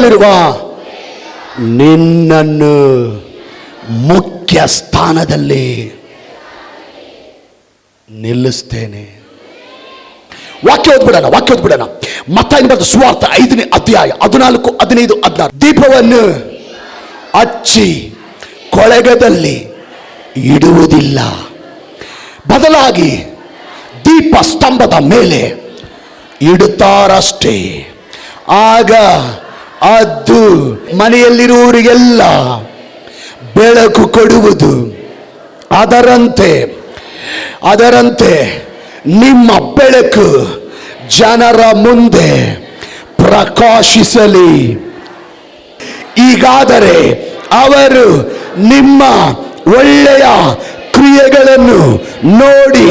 ಮೂಲೆಯಲ್ಲಿರುವ ನಿನ್ನನ್ನು ಮುಖ್ಯ ಸ್ಥಾನದಲ್ಲಿ ನಿಲ್ಲಿಸ್ತೇನೆ. ವಾಕ್ಯ ಓದ್ಬಿಡೋಣ. ಮತ್ತಾಯನ ಬರೆದ ಸುವಾರ್ತೆ 5ನೇ ಅಧ್ಯಾಯ 14, 15, 16. ದೀಪವನ್ನು ಹಚ್ಚಿ ಕೊಳಗದಲ್ಲಿ ಇಡುವುದಿಲ್ಲ, ಬದಲಾಗಿ ದೀಪ ಸ್ತಂಭದ ಮೇಲೆ ಇಡುತ್ತಾರಷ್ಟೇ. ಆಗ ಅದು ಮನೆಯಲ್ಲಿರುವವರಿಗೆಲ್ಲ ಬೆಳಕು ಕೊಡುವುದು. ಅದರಂತೆ ನಿಮ್ಮ ಬೆಳಕು ಜನರ ಮುಂದೆ ಪ್ರಕಾಶಿಸಲಿ. ಹೀಗಾದರೆ ಅವರು ನಿಮ್ಮ ಒಳ್ಳೆಯ ಕ್ರಿಯೆಗಳನ್ನು ನೋಡಿ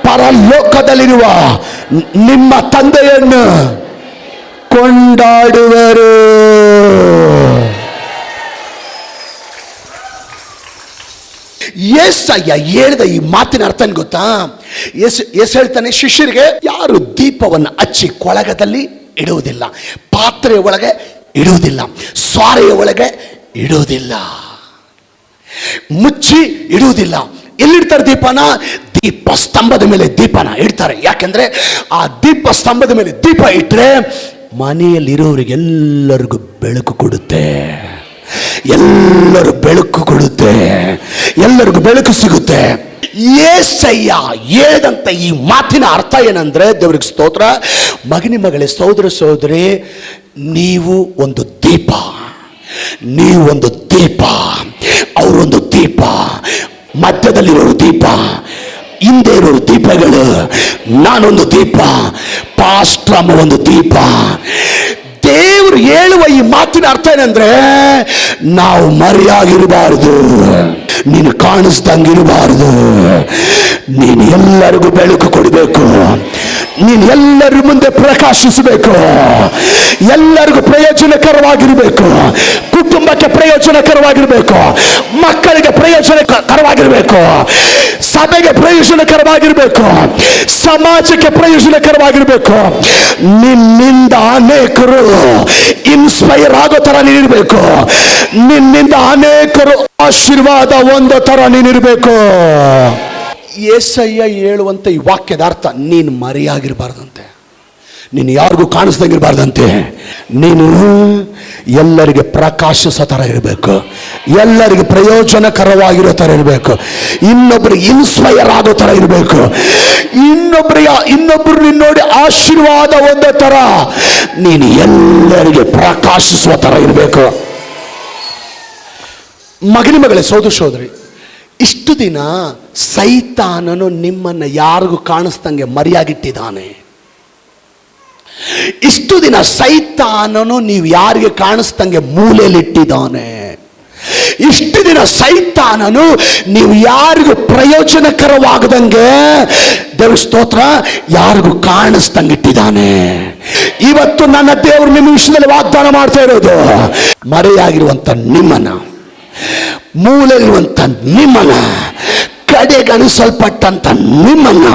ಪರಲೋಕದಲ್ಲಿರುವ ನಿಮ್ಮ ತಂದೆಯನ್ನು ಕೊಂಡಾಡುವರು. ಯೇಸಯ್ಯ ಹೇಳಿದ ಈ ಮಾತಿನ ಅರ್ಥ ಏನು ಗೊತ್ತಾ? ಯೇಸು ಹೇಳ್ತಾನೆ ಶಿಷ್ಯರಿಗೆ, ಯಾರು ದೀಪವನ್ನು ಹಚ್ಚಿ ಕೊಳಗದಲ್ಲಿ ಇಡುವುದಿಲ್ಲ, ಪಾತ್ರೆಯ ಒಳಗೆ ಇಡುವುದಿಲ್ಲ, ಸ್ವಾರೆಯ ಒಳಗೆ ಇಡುವುದಿಲ್ಲ, ಮುಚ್ಚಿ ಇಡುವುದಿಲ್ಲ. ಎಲ್ಲಿಡ್ತಾರೆ ದೀಪನ? ದೀಪ ಸ್ತಂಭದ ಮೇಲೆ ದೀಪನ ಇಡ್ತಾರೆ. ಯಾಕೆಂದ್ರೆ ಆ ದೀಪ ಸ್ತಂಭದ ಮೇಲೆ ದೀಪ ಇಟ್ಟರೆ ಮನೆಯಲ್ಲಿರೋರಿಗೆಲ್ಲರಿಗೂ ಬೆಳಕು ಕೊಡುತ್ತೆ. ಎಲ್ಲರೂ ಬೆಳಕು ಕೊಡುತ್ತೆ, ಎಲ್ಲರಿಗೂ ಬೆಳಕು ಸಿಗುತ್ತೆ. ಯೇಸಯ್ಯ ಹೇಳಿದಂತ ಈ ಮಾತಿನ ಅರ್ಥ ಏನಂದ್ರೆ, ದೇವರಿಗೆ ಸ್ತೋತ್ರ. ಮಗನಿ ಮಗಳೇ, ಸಹೋದರ ಸಹೋದರಿ, ನೀವು ಒಂದು ದೀಪ, ಅವರೊಂದು ದೀಪ, ಮಧ್ಯದಲ್ಲಿರೋರು ದೀಪ, ಹಿಂದೆ ಇರೋರು ದೀಪಗಳು, ನಾನೊಂದು ದೀಪ, ಪಾಸ್ಟ್ರಮ್ಮ ಒಂದು ದೀಪ. ದೇವರು ಹೇಳುವ ಈ ಮಾತಿನ ಅರ್ಥ ಏನಂದ್ರೆ, ನಾವು ಮರೆಯಾಗಿರಬಾರದು, ನೀನು ಕಾಣಿಸ್ದಂಗಿರಬಾರದು, ನೀನು ಎಲ್ಲರಿಗೂ ಬೆಳಕು ಕೊಡಬೇಕು, ನೀನು ಎಲ್ಲರ ಮುಂದೆ ಪ್ರಕಾಶಿಸಬೇಕು, ಎಲ್ಲರಿಗೂ ಪ್ರಯೋಜನಕರವಾಗಿರಬೇಕು, ಕುಟುಂಬಕ್ಕೆ ಪ್ರಯೋಜನಕರವಾಗಿರಬೇಕು, ಮಕ್ಕಳಿಗೆ ಪ್ರಯೋಜನಕರವಾಗಿರಬೇಕು, ಸಭೆಗೆ ಪ್ರಯೋಜನಕರವಾಗಿರಬೇಕು, ಸಮಾಜಕ್ಕೆ ಪ್ರಯೋಜನಕರವಾಗಿರಬೇಕು. ನಿನ್ನಿಂದ ಅನೇಕರು ಇನ್ಸ್ಪೈರ್ ಆಗೋ ತರ ನೀನಿರಬೇಕು, ನಿನ್ನಿಂದ ಅನೇಕರು ಆಶೀರ್ವಾದ ಹೊಂದೋ ತರ ನೀನಿರಬೇಕು. ಯೇಸಯ್ಯ ಹೇಳುವಂತ ಈ ವಾಕ್ಯದ ಅರ್ಥ, ನೀನು ಮರೆಯಾಗಿರಬಾರ್ದಂತೆ, ನೀನು ಯಾರಿಗೂ ಕಾಣಿಸ್ದಂಗಿರಬಾರ್ದಂತೆ, ನೀನು ಎಲ್ಲರಿಗೆ ಪ್ರಕಾಶಿಸೋ ಥರ ಇರಬೇಕು, ಎಲ್ಲರಿಗೆ ಪ್ರಯೋಜನಕರವಾಗಿರೋ ಥರ ಇರಬೇಕು, ಇನ್ನೊಬ್ಬರಿಗೆ ಇನ್ಸ್ಪೈರ್ ಆಗೋ ಥರ ಇರಬೇಕು, ಇನ್ನೊಬ್ಬರು ನಿನ್ನ ನೋಡಿ ಆಶೀರ್ವಾದ ಹೊಂದೋ ಥರ ನೀನು ಎಲ್ಲರಿಗೆ ಪ್ರಕಾಶಿಸುವ ಥರ ಇರಬೇಕು. ಮಗನಿ ಮಗಳೇ, ಸಹೋದರ ಸಹೋದರಿ, ಇಷ್ಟು ದಿನ ಸೈತಾನನು ನಿಮ್ಮನ್ನು ಯಾರಿಗೂ ಕಾಣಿಸ್ದಂಗೆ ಮರೆಯಾಗಿಟ್ಟಿದ್ದಾನೆ. ಇಷ್ಟು ದಿನ ಸೈತಾನನು ನೀವು ಯಾರಿಗೆ ಕಾಣಿಸ್ದಂಗೆ ಮೂಲೆಯಲ್ಲಿಟ್ಟಿದ್ದಾನೆ. ಇಷ್ಟು ದಿನ ಸೈತಾನನು ನೀವು ಯಾರಿಗೂ ಪ್ರಯೋಜನಕರವಾಗದಂಗೆ, ದೇವ್ರ ಸ್ತೋತ್ರ, ಯಾರಿಗೂ ಕಾಣಿಸ್ದಂಗೆ ಇಟ್ಟಿದ್ದಾನೆ. ಇವತ್ತು ನನ್ನ ದೇವರು ನಿಮ್ಮ ವಿಷಯದಲ್ಲಿ ವಾಗ್ದಾನ ಮಾಡ್ತಾ ಇರೋದು, ಮರೆಯಾಗಿರುವಂತ ನಿಮ್ಮನ್ನ, ಮೂಲೆಯಲ್ಲಿರುವಂತ ನಿಮ್ಮನ್ನ, ಕಡೆಗಣಿಸಲ್ಪಟ್ಟಂತ ನಿಮ್ಮನ್ನ,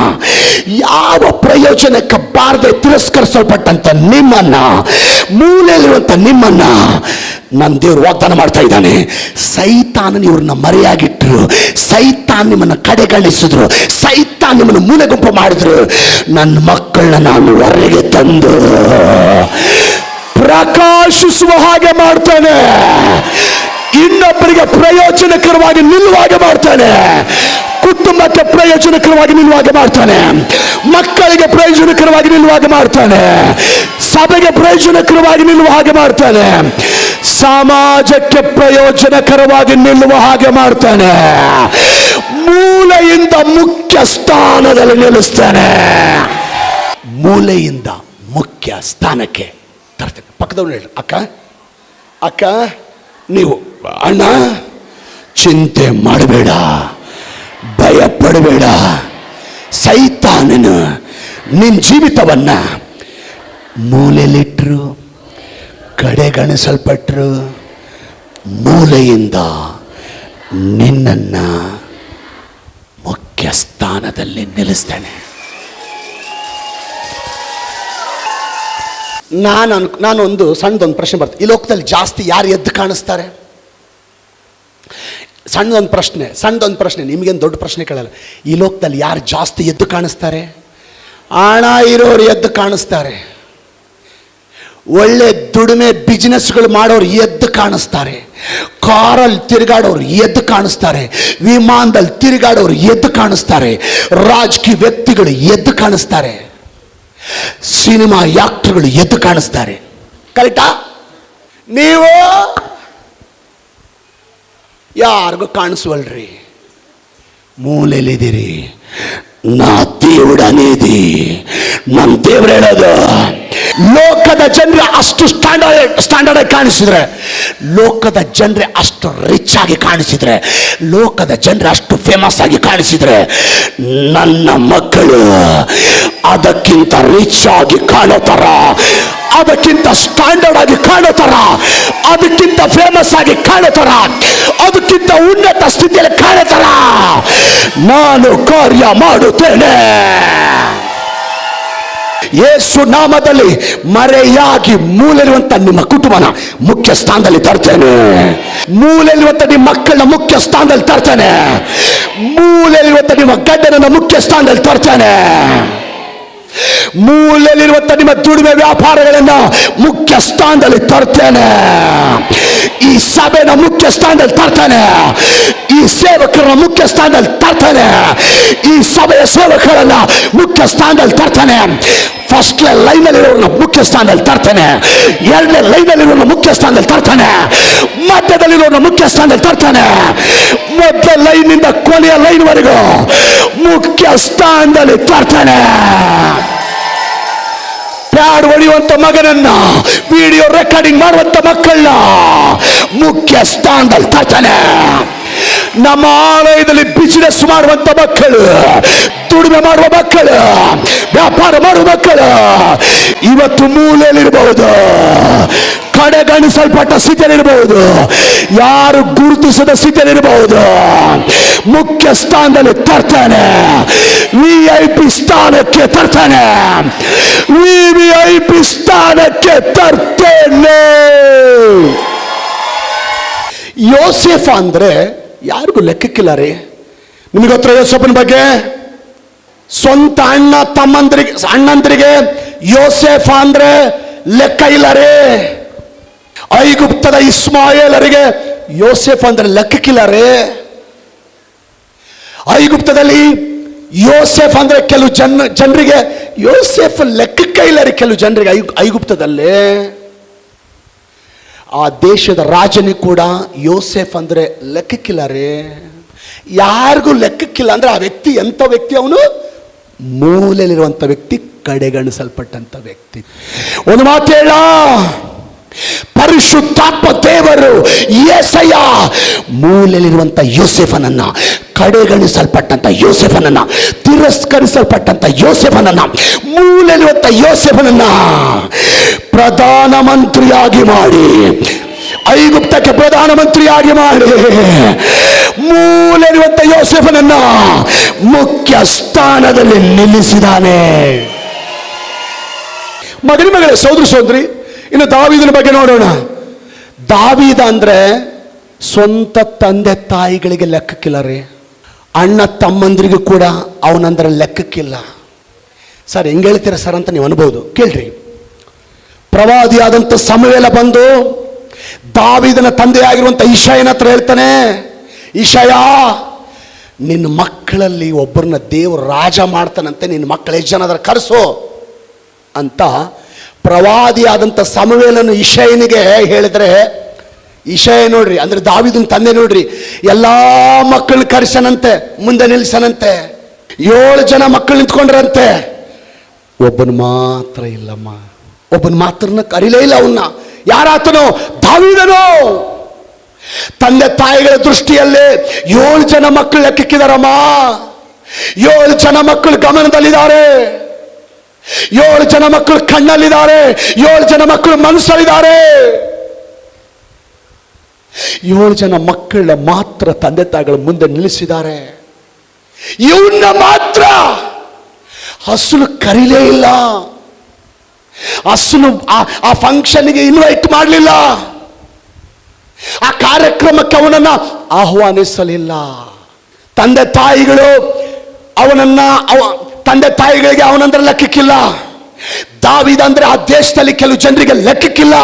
ಯಾವ ಪ್ರಯೋಜನಕ್ಕೆ ಬಾರದೆ ತಿರಸ್ಕರಿಸಲ್ಪಟ್ಟಂತ ನಿಮ್ಮನ್ನ, ಮೂಲೆಯಲ್ಲಿರುವಂತ ನಿಮ್ಮನ್ನ ನನ್ನ ದೇವರು ವಾಗ್ದಾನ ಮಾಡ್ತಾ ಇದ್ದಾನೆ. ಸೈತಾನನ ಇವ್ರನ್ನ ಮರೆಯಾಗಿಟ್ರು, ಸೈತಾನ್ ನಿಮ್ಮನ್ನ ಕಡೆಗಣಿಸಿದ್ರು, ಸೈತಾನ್ ನಿಮ್ಮನ್ನು ಮೂಲೆ ಗುಂಪು ಮಾಡಿದ್ರು. ನನ್ನ ಮಕ್ಕಳನ್ನ ನಾನು ಹೊರಗೆ ತಂದು ಪ್ರಕಾಶಿಸುವ ಹಾಗೆ ಮಾಡ್ತಾನೆ, ಇನ್ನೊಬ್ಬರಿಗೆ ಪ್ರಯೋಜನಕರವಾಗಿ ನಿಲ್ಲುವಾಗೆ ಮಾಡ್ತಾನೆ, ಕುಟುಂಬಕ್ಕೆ ಪ್ರಯೋಜನಕರವಾಗಿ ನಿಲ್ಲುವಾಗೆ ಮಾಡ್ತಾನೆ, ಮಕ್ಕಳಿಗೆ ಪ್ರಯೋಜನಕರವಾಗಿ ನಿಲ್ಲುವಾಗೆ ಮಾಡ್ತಾನೆ, ಸಭೆಗೆ ಪ್ರಯೋಜನಕರವಾಗಿ ನಿಲ್ಲುವ ಹಾಗೆ ಮಾಡ್ತಾನೆ, ಸಮಾಜಕ್ಕೆ ಪ್ರಯೋಜನಕರವಾಗಿ ನಿಲ್ಲುವ ಹಾಗೆ ಮಾಡ್ತಾನೆ, ಮೂಲೆಯಿಂದ ಮುಖ್ಯ ಸ್ಥಾನದಲ್ಲಿ ನಿಲ್ಲಿಸ್ತಾನೆ. ಮೂಲೆಯಿಂದ ಮುಖ್ಯ ಸ್ಥಾನಕ್ಕೆ ತರ್ತಾನೆ. ಪಕ್ಕದವ್ರು ಹೇಳಿ, ಅಕ್ಕ ನೀವು, ಅಣ್ಣ ಚಿಂತೆ ಮಾಡಬೇಡ, ಭಯ ಪಡಬೇಡ, ಸೈತಾನನು ನಿನ್ನ ಜೀವಿತವನ್ನ ಮೂಲೆಯಲ್ಲಿಟ್ಟರು, ಕಡೆಗಣಿಸಲ್ಪಟ್ಟರು, ಮೂಲೆಯಿಂದ ನಿನ್ನನ್ನ ಮುಖ್ಯ ಸ್ಥಾನದಲ್ಲಿ ನಿಲ್ಲಿಸ್ತಾನೆ. ನಾನೊಂದು ಸಣ್ಣದೊಂದು ಪ್ರಶ್ನೆ ಬರ್ತದೆ. ಈ ಲೋಕದಲ್ಲಿ ಜಾಸ್ತಿ ಯಾರು ಎದ್ದು ಕಾಣಿಸ್ತಾರೆ? ಸಣ್ಣದೊಂದು ಪ್ರಶ್ನೆ, ನಿಮಗೇನು ದೊಡ್ಡ ಪ್ರಶ್ನೆ ಕೇಳಲ್ಲ. ಈ ಲೋಕದಲ್ಲಿ ಯಾರು ಜಾಸ್ತಿ ಎದ್ದು ಕಾಣಿಸ್ತಾರೆ? ಹಣ ಇರೋರು ಎದ್ದು ಕಾಣಿಸ್ತಾರೆ. ಒಳ್ಳೆ ದುಡಿಮೆ ಬಿಸ್ನೆಸ್ಗಳು ಮಾಡೋರು ಎದ್ದು ಕಾಣಿಸ್ತಾರೆ. ಕಾರಲ್ಲಿ ತಿರುಗಾಡೋರು ಎದ್ದು ಕಾಣಿಸ್ತಾರೆ. ವಿಮಾನದಲ್ಲಿ ತಿರುಗಾಡೋರು ಎದ್ದು ಕಾಣಿಸ್ತಾರೆ. ರಾಜಕೀಯ ವ್ಯಕ್ತಿಗಳು ಎದ್ದು ಕಾಣಿಸ್ತಾರೆ. ಸಿನಿಮಾ ಆಕ್ಟರ್ಗಳು ಎದ್ದು ಕಾಣಿಸ್ತಾರೆ. ಕರೆಕ್ಟಾ? ನೀವು ಯಾರಿಗೂ ಕಾಣಿಸುವಲ್ರಿ, ಮೂಲೆಯಲ್ಲಿದ್ದೀರಿ. ನಾ ದೇವಡನೇದಿ. ನನ್ನ ದೇವ್ರು ಹೇಳೋದು, ಲೋಕದ ಜನರೇ ಅಷ್ಟು ಸ್ಟ್ಯಾಂಡರ್ಡ್ ಆಗಿ ಕಾಣಿಸಿದ್ರೆ, ಲೋಕದ ಜನರೇ ಅಷ್ಟು ರಿಚ್ ಆಗಿ ಕಾಣಿಸಿದ್ರೆ, ಲೋಕದ ಜನರೇ ಅಷ್ಟು ಫೇಮಸ್ ಆಗಿ ಕಾಣಿಸಿದ್ರೆ, ನನ್ನ ಮಕ್ಕಳು ಅದಕ್ಕಿಂತ ರಿಚ್ ಆಗಿ ಕಾಣೋ ಥರ, ಅದಕ್ಕಿಂತ ಸ್ಟ್ಯಾಂಡರ್ಡ್ ಆಗಿ ಕಾಣೋ ಥರ, ಅದಕ್ಕಿಂತ ಫೇಮಸ್ ಆಗಿ ಕಾಣೋ ಥರ, ಅದಕ್ಕಿಂತ ಉನ್ನತ ಸ್ಥಿತಿಯಲ್ಲಿ ಕಾಣೋ ಥರ ನಾನು ಕಾರ್ಯ ಮಾಡುತ್ತೇನೆ. ಯೇಸು ನಾಮದಲ್ಲಿ ಮರೆಯಾಗಿ ಮೂಲೆಯಿರುವಂತ ನಿಮ್ಮ ಕುಟುಂಬನ ಮುಖ್ಯ ಸ್ಥಾನದಲ್ಲಿ ತರ್ತೇನೆ. ಮೂಲೆಯಿರುವಂತ ನಿಮ್ಮ ಮಕ್ಕಳನ್ನ ಮುಖ್ಯ ಸ್ಥಾನದಲ್ಲಿ ತರ್ತೇನೆ. ಮೂಲೆಯಿರುವಂತ ನಿಮ್ಮ ಗಂಡನನ್ನ ಮುಖ್ಯ ಸ್ಥಾನದಲ್ಲಿ ತರ್ತೇನೆ. ಮೂಲೆಯಲ್ಲಿರುವಂತ ನಿಮ್ಮ ದುಡಿಮೆ ವ್ಯಾಪಾರಗಳನ್ನ ಮುಖ್ಯ ಸ್ಥಾನದಲ್ಲಿ ತರ್ತೇನೆ. ಈ ಸಭೆನ ಮುಖ್ಯ ಸ್ಥಾನದಲ್ಲಿ ತರ್ತೇನೆ. ಈ ಸೇವಕರನ್ನ ಮುಖ್ಯ ಸ್ಥಾನದಲ್ಲಿ ತರ್ತೇನೆ. ಈ ಸಭೆಯ ಸೇವಕರನ್ನ ಮುಖ್ಯ ಸ್ಥಾನದಲ್ಲಿ ತರ್ತೇನೆ. ಫಸ್ಟ್ ಲೈನಲ್ಲಿರೋರನ್ನ ಮುಖ್ಯ ಸ್ಥಾನದಲ್ಲಿ ತರ್ತೇನೆ. ಎರಡನೇ ಲೈನಲ್ಲಿರೋರನ್ನ ಮುಖ್ಯ ಸ್ಥಾನದಲ್ಲಿ ತರ್ತೇನೆ. ಮಧ್ಯದಲ್ಲಿರೋರನ್ನ ಮುಖ್ಯ ಸ್ಥಾನದಲ್ಲಿ ತರ್ತೇನೆ. ಮೊದಲ ಲೈನಿಂದ ಕೊನೆಯ ಲೈನ್ವರೆಗೂ ಮುಖ್ಯ ಸ್ಥಾನದಲ್ಲಿ ತರ್ತೇನೆ. ಪ್ಯಾಡ್ ಹೊಡೆಯುವಂತ ಮಗನನ್ನ, ವಿಡಿಯೋ ರೆಕಾರ್ಡಿಂಗ್ ಮಾಡುವಂತ ಮಕ್ಕಳನ್ನ ಮುಖ್ಯ ಸ್ಥಾನದಲ್ಲಿ ತರ್ತಾನೆ. ನಮ್ಮ ಆಲಯದಲ್ಲಿ ಬಿಸಿನೆಸ್ ಮಾಡುವಂತ ಮಕ್ಕಳು, ದುಡಿಮೆ ಮಾಡುವ ಮಕ್ಕಳು, ವ್ಯಾಪಾರ ಮಾಡುವ ಮಕ್ಕಳು ಇವತ್ತು ಮೂಲೆಯಲ್ಲಿರಬಹುದು, ಕಡೆಗಣಿಸಲ್ಪಟ್ಟ ಸ್ಥಿತಿಯಲ್ಲಿರಬಹುದು, ಯಾರು ಗುರುತಿಸದ ಸ್ಥಿತಿಯಲ್ಲಿರಬಹುದು. ಮುಖ್ಯ ಸ್ಥಾನದಲ್ಲಿ ತರ್ತಾನೆ. VIP ಸ್ಥಾನಕ್ಕೆ ತರ್ತಾನೆ. VIP ಸ್ಥಾನಕ್ಕೆ ತರ್ತೇನೆ. ಯೋಸೇಫ ಅಂದ್ರೆ ಯಾರಿಗೂ ಲೆಕ್ಕಕ್ಕಿಲ್ಲ ರೀ. ನಿಮಗೆ ಗೊತ್ತರ ಯೋಸೇಫನ ಬಗ್ಗೆ? ಸ್ವಂತ ಅಣ್ಣಂದರಿಗೆ ಯೋಸೇಫ ಅಂದ್ರೆ ಲೆಕ್ಕ ಇಲ್ಲ ರೀ. ಐಗುಪ್ತದ ಇಸ್ಮಾಯೇಲರಿಗೆ ಯೋಸೇಫ್ ಅಂದ್ರೆ ಲೆಕ್ಕಕ್ಕಿಲ್ಲ ರೀ. ಐಗುಪ್ತದಲ್ಲಿ ಯೋಸೇಫ್ ಅಂದ್ರೆ ಕೆಲವು ಜನರಿಗೆ ಯೋಸೇಫ್ ಲೆಕ್ಕಕ್ಕೆ ಇಲ್ಲ ರೀ. ಕೆಲವು ಜನರಿಗೆ ಐಗುಪ್ತದಲ್ಲಿ ಆ ದೇಶದ ರಾಜನಿಗೆ ಕೂಡ ಯೋಸೇಫ್ ಅಂದ್ರೆ ಲೆಕ್ಕಕ್ಕಿಲ್ಲ ರೀ. ಯಾರಿಗೂ ಲೆಕ್ಕಕ್ಕಿಲ್ಲ ಅಂದ್ರೆ ಆ ವ್ಯಕ್ತಿ ಎಂಥ ವ್ಯಕ್ತಿ? ಅವನು ಮೂಲೆಯಲ್ಲಿರುವಂಥ ವ್ಯಕ್ತಿ, ಕಡೆಗಣಿಸಲ್ಪಟ್ಟಂತ ವ್ಯಕ್ತಿ. ಒಂದು ಮಾತು ಹೇಳ, ಪರಿಶುದ್ಧಾತ್ಮ ದೇವರು ಯೆಶಾಯ ಮೂಲೆಯಲ್ಲಿರುವಂತ ಯೋಸೇಫನನ್ನ, ಕಡೆಗಣಿಸಲ್ಪಟ್ಟಂತ ಯೋಸೇಫನನ್ನ, ತಿರಸ್ಕರಿಸಲ್ಪಟ್ಟಂತ ಯೋಸೇಫನನ್ನ, ಮೂಲೆಯಲ್ಲಿರುವಂತ ಯೋಸೇಫನನ್ನ ಪ್ರಧಾನಮಂತ್ರಿಯಾಗಿ ಮಾಡಿ, ಐಗುಪ್ತಕ್ಕೆ ಪ್ರಧಾನಮಂತ್ರಿಯಾಗಿ ಮಾಡಿ, ಮೂಲೆಯಲ್ಲಿರುವಂತ ಯೋಸೇಫನನ್ನ ಮುಖ್ಯ ಸ್ಥಾನದಲ್ಲಿ ನಿಲ್ಲಿಸಿದಾನೆ. ಮಗನೇ, ಸೋದರಿ, ಇನ್ನು ದಾವೀದನ ಬಗ್ಗೆ ನೋಡೋಣ. ದಾವೀದ ಅಂದ್ರೆ ಸ್ವಂತ ತಂದೆ ತಾಯಿಗಳಿಗೆ ಲೆಕ್ಕಕ್ಕಿಲ್ಲ ರೀ. ಅಣ್ಣ ತಮ್ಮಂದ್ರಿಗೂ ಕೂಡ ಅವನಂದ್ರೆ ಲೆಕ್ಕಕ್ಕಿಲ್ಲ. ಸರ್ ಹೆಂಗೆ ಹೇಳ್ತೀರ ಸರ್ ಅಂತ ನೀವು ಅನ್ಬೋದು. ಕೇಳ್ರಿ, ಪ್ರವಾದಿಯಾದಂಥ ಸಮುವೇಲ ಬಂದು ದಾವೀದನ ತಂದೆಯಾಗಿರುವಂಥ ಇಷಯನ ಹತ್ರ ಹೇಳ್ತಾನೆ, ಇಷಯ, ನಿನ್ನ ಮಕ್ಕಳಲ್ಲಿ ಒಬ್ಬರನ್ನ ದೇವರು ರಾಜ ಮಾಡ್ತಾನಂತೆ, ನಿನ್ನ ಮಕ್ಕಳು ಎಷ್ಟು ಜನ ಅದರ ಕರೆಸು ಅಂತ ಪ್ರವಾದಿಯಾದಂಥ ಸಮುವೇಲನು ಇಷಯನಿಗೆ ಹೇಳಿದ್ರೆ, ಇಷಯ ನೋಡ್ರಿ, ಅಂದ್ರೆ ದಾವೀದನ ತಂದೆ ನೋಡ್ರಿ, ಎಲ್ಲಾ ಮಕ್ಕಳನ್ನ ಕರೆಸನಂತೆ, ಮುಂದೆ ನಿಲ್ಸನಂತೆ. 7 ಜನ ಮಕ್ಕಳು ನಿಂತ್ಕೊಂಡ್ರಂತೆ, ಒಬ್ಬನ ಮಾತ್ರ ಇಲ್ಲಮ್ಮ, ಒಬ್ಬನ ಮಾತ್ರನ ಕರೀಲೇ ಇಲ್ಲ. ಅವನ್ನ ಯಾರಾತನೋ? ದಾವೀದನು. ತಂದೆ ತಾಯಿಗಳ ದೃಷ್ಟಿಯಲ್ಲಿ 7 ಜನ ಮಕ್ಕಳು ಲೆಕ್ಕಕ್ಕಿದಾರಮ್ಮ. 7 ಜನ ಮಕ್ಕಳು ಗಮನದಲ್ಲಿದ್ದಾರೆ, 7 ಜನ ಮಕ್ಕಳು ಕಣ್ಣಲ್ಲಿದ್ದಾರೆ, 7 ಜನ ಮಕ್ಕಳು ಮನಸ್ಸಲ್ಲಿದ್ದಾರೆ. 7 ಜನ ಮಕ್ಕಳ ಮಾತ್ರ ತಂದೆ ತಾಯಿಗಳ ಮುಂದೆ ನಿಲ್ಲಿಸಿದ್ದಾರೆ. ಇವನ್ನ ಮಾತ್ರ ಹಸುಲು ಕರೀಲೇ ಇಲ್ಲ. ಅಸಲು ಆ ಫಂಕ್ಷನ್ಗೆ ಇನ್ವೈಟ್ ಮಾಡಲಿಲ್ಲ, ಆ ಕಾರ್ಯಕ್ರಮಕ್ಕೆ ಅವನನ್ನ ಆಹ್ವಾನಿಸಲಿಲ್ಲ. ತಂದೆ ತಾಯಿಗಳು ತಂದೆ ತಾಯಿಗಳಿಗೆ ಅವನಂದ್ರೆ ಲೆಕ್ಕಕ್ಕಿಲ್ಲ. ದಾವೀದ ಅಂದ್ರೆ ಆ ದೇಶದಲ್ಲಿ ಕೆಲವು ಜನರಿಗೆ ಲೆಕ್ಕಕ್ಕಿಲ್ಲ.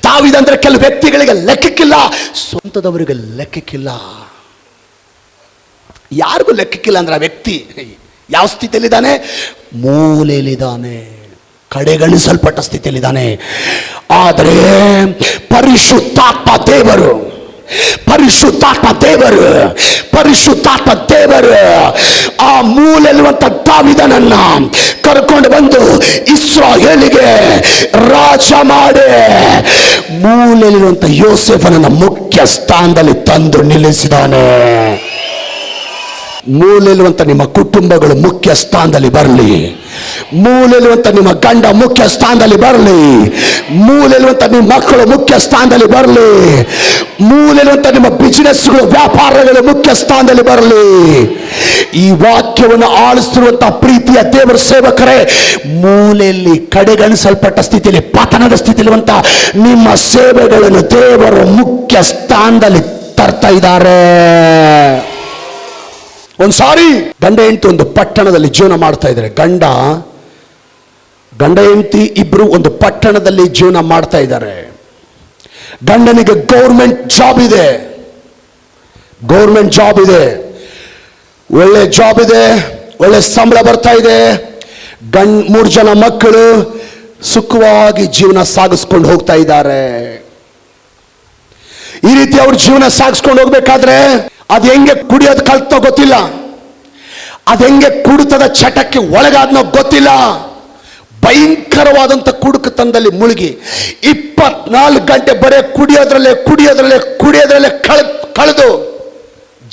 ದಾವೀದ ಅಂದ್ರೆ ಕೆಲವು ವ್ಯಕ್ತಿಗಳಿಗೆ ಲೆಕ್ಕಕ್ಕಿಲ್ಲ. ಸ್ವಂತದವರಿಗೆ ಲೆಕ್ಕಕ್ಕಿಲ್ಲ. ಯಾರಿಗೂ ಲೆಕ್ಕಕ್ಕಿಲ್ಲ ಅಂದ್ರೆ ಆ ವ್ಯಕ್ತಿ ಯಾವ ಸ್ಥಿತಿಯಲ್ಲಿದ್ದಾನೆ? ಮೂಲೆಯಲ್ಲಿದ್ದಾನೆ, ಕಡೆಗಣಿಸಲ್ಪಟ್ಟ ಸ್ಥಿತಿಯಲ್ಲಿದ್ದಾನೆ. ಆದರೆ ಪರಿಶುದ್ಧಾತ್ಮ ದೇವರು ಆ ಮೂಲೆಯಲ್ಲಿರುವಂತ ದಾವೀದನನ್ನ ಕರ್ಕೊಂಡು ಬಂದು ಇಸ್ರಾಯೇಲಿಗೆ ರಾಜ ಮಾಡಿ ಮೂಲೆಯಲ್ಲಿರುವಂತ ಯೋಸೇಫನನ್ನ ಮುಖ್ಯ ಸ್ಥಾನದಲ್ಲಿ ತಂದು ನಿಲ್ಲಿಸಿದಾನೆ. ಮೂಲೆಯಲ್ಲಿರುವಂತ ನಿಮ್ಮ ಕುಟುಂಬಗಳು ಮುಖ್ಯ ಸ್ಥಾನದಲ್ಲಿ ಬರಲಿ. ಮೂಲೆಯಲ್ಲಿರುವಂತ ನಿಮ್ಮ ಗಂಡ ಮುಖ್ಯ ಸ್ಥಾನದಲ್ಲಿ ಬರಲಿ. ಮೂಲೆಯಲ್ಲಿರುವಂತ ನಿಮ್ಮ ಮಕ್ಕಳು ಮುಖ್ಯ ಸ್ಥಾನದಲ್ಲಿ ಬರಲಿ. ಮೂಲೆಯಲ್ಲಿರುವಂತ ನಿಮ್ಮ ಬಿಸಿನೆಸ್ಗಳು, ವ್ಯಾಪಾರಗಳು ಮುಖ್ಯ ಸ್ಥಾನದಲ್ಲಿ ಬರಲಿ. ಈ ವಾಕ್ಯವನ್ನು ಆಳಿಸುತ್ತಿರುವಂತ ಪ್ರೀತಿಯ ದೇವರ ಸೇವಕರೇ, ಮೂಲೆಯಲ್ಲಿ ಕಡೆಗಣಿಸಲ್ಪಟ್ಟ ಸ್ಥಿತಿಯಲ್ಲಿ, ಪತನದ ಸ್ಥಿತಿಯಲ್ಲಿರುವಂತ ನಿಮ್ಮ ಸೇವೆಗಳನ್ನು ದೇವರು ಮುಖ್ಯ ಸ್ಥಾನದಲ್ಲಿ ತರ್ತಾ ಇದ್ದಾರೆ. ಒಂದ್ಸಾರಿ ಗಂಡ ಹೆಂಡತಿ ಒಂದು ಪಟ್ಟಣದಲ್ಲಿ ಜೀವನ ಮಾಡ್ತಾ ಇದ್ದಾರೆ. ಗಂಡ ಹೆಂಡತಿ ಇಬ್ರು ಒಂದು ಪಟ್ಟಣದಲ್ಲಿ ಜೀವನ ಮಾಡ್ತಾ ಇದ್ದಾರೆ. ಗಂಡನಿಗೆ ಗೌರ್ಮೆಂಟ್ ಜಾಬ್ ಇದೆ, ಒಳ್ಳೆ ಜಾಬ್ ಇದೆ, ಒಳ್ಳೆ ಸಂಬಳ ಬರ್ತಾ ಇದೆ. 3 ಜನ ಮಕ್ಕಳು ಸುಖವಾಗಿ ಜೀವನ ಸಾಗಿಸ್ಕೊಂಡು ಹೋಗ್ತಾ ಇದ್ದಾರೆ. ಈ ರೀತಿ ಅವ್ರ ಜೀವನ ಸಾಗಿಸ್ಕೊಂಡು ಹೋಗ್ಬೇಕಾದ್ರೆ ಅದು ಹೆಂಗೆ ಕುಡಿಯೋದು ಕಲ್ತೋ ಗೊತ್ತಿಲ್ಲ, ಅದು ಹೆಂಗೆ ಕುಡಿತದ ಚಟಕ್ಕೆ ಒಳಗಾದ್ನೋ ಗೊತ್ತಿಲ್ಲ. ಭಯಂಕರವಾದಂಥ ಕುಡುಕತನದಲ್ಲಿ ಮುಳುಗಿ 24 ಗಂಟೆ ಬರೇ ಕುಡಿಯೋದ್ರಲ್ಲೇ ಕಳೆದು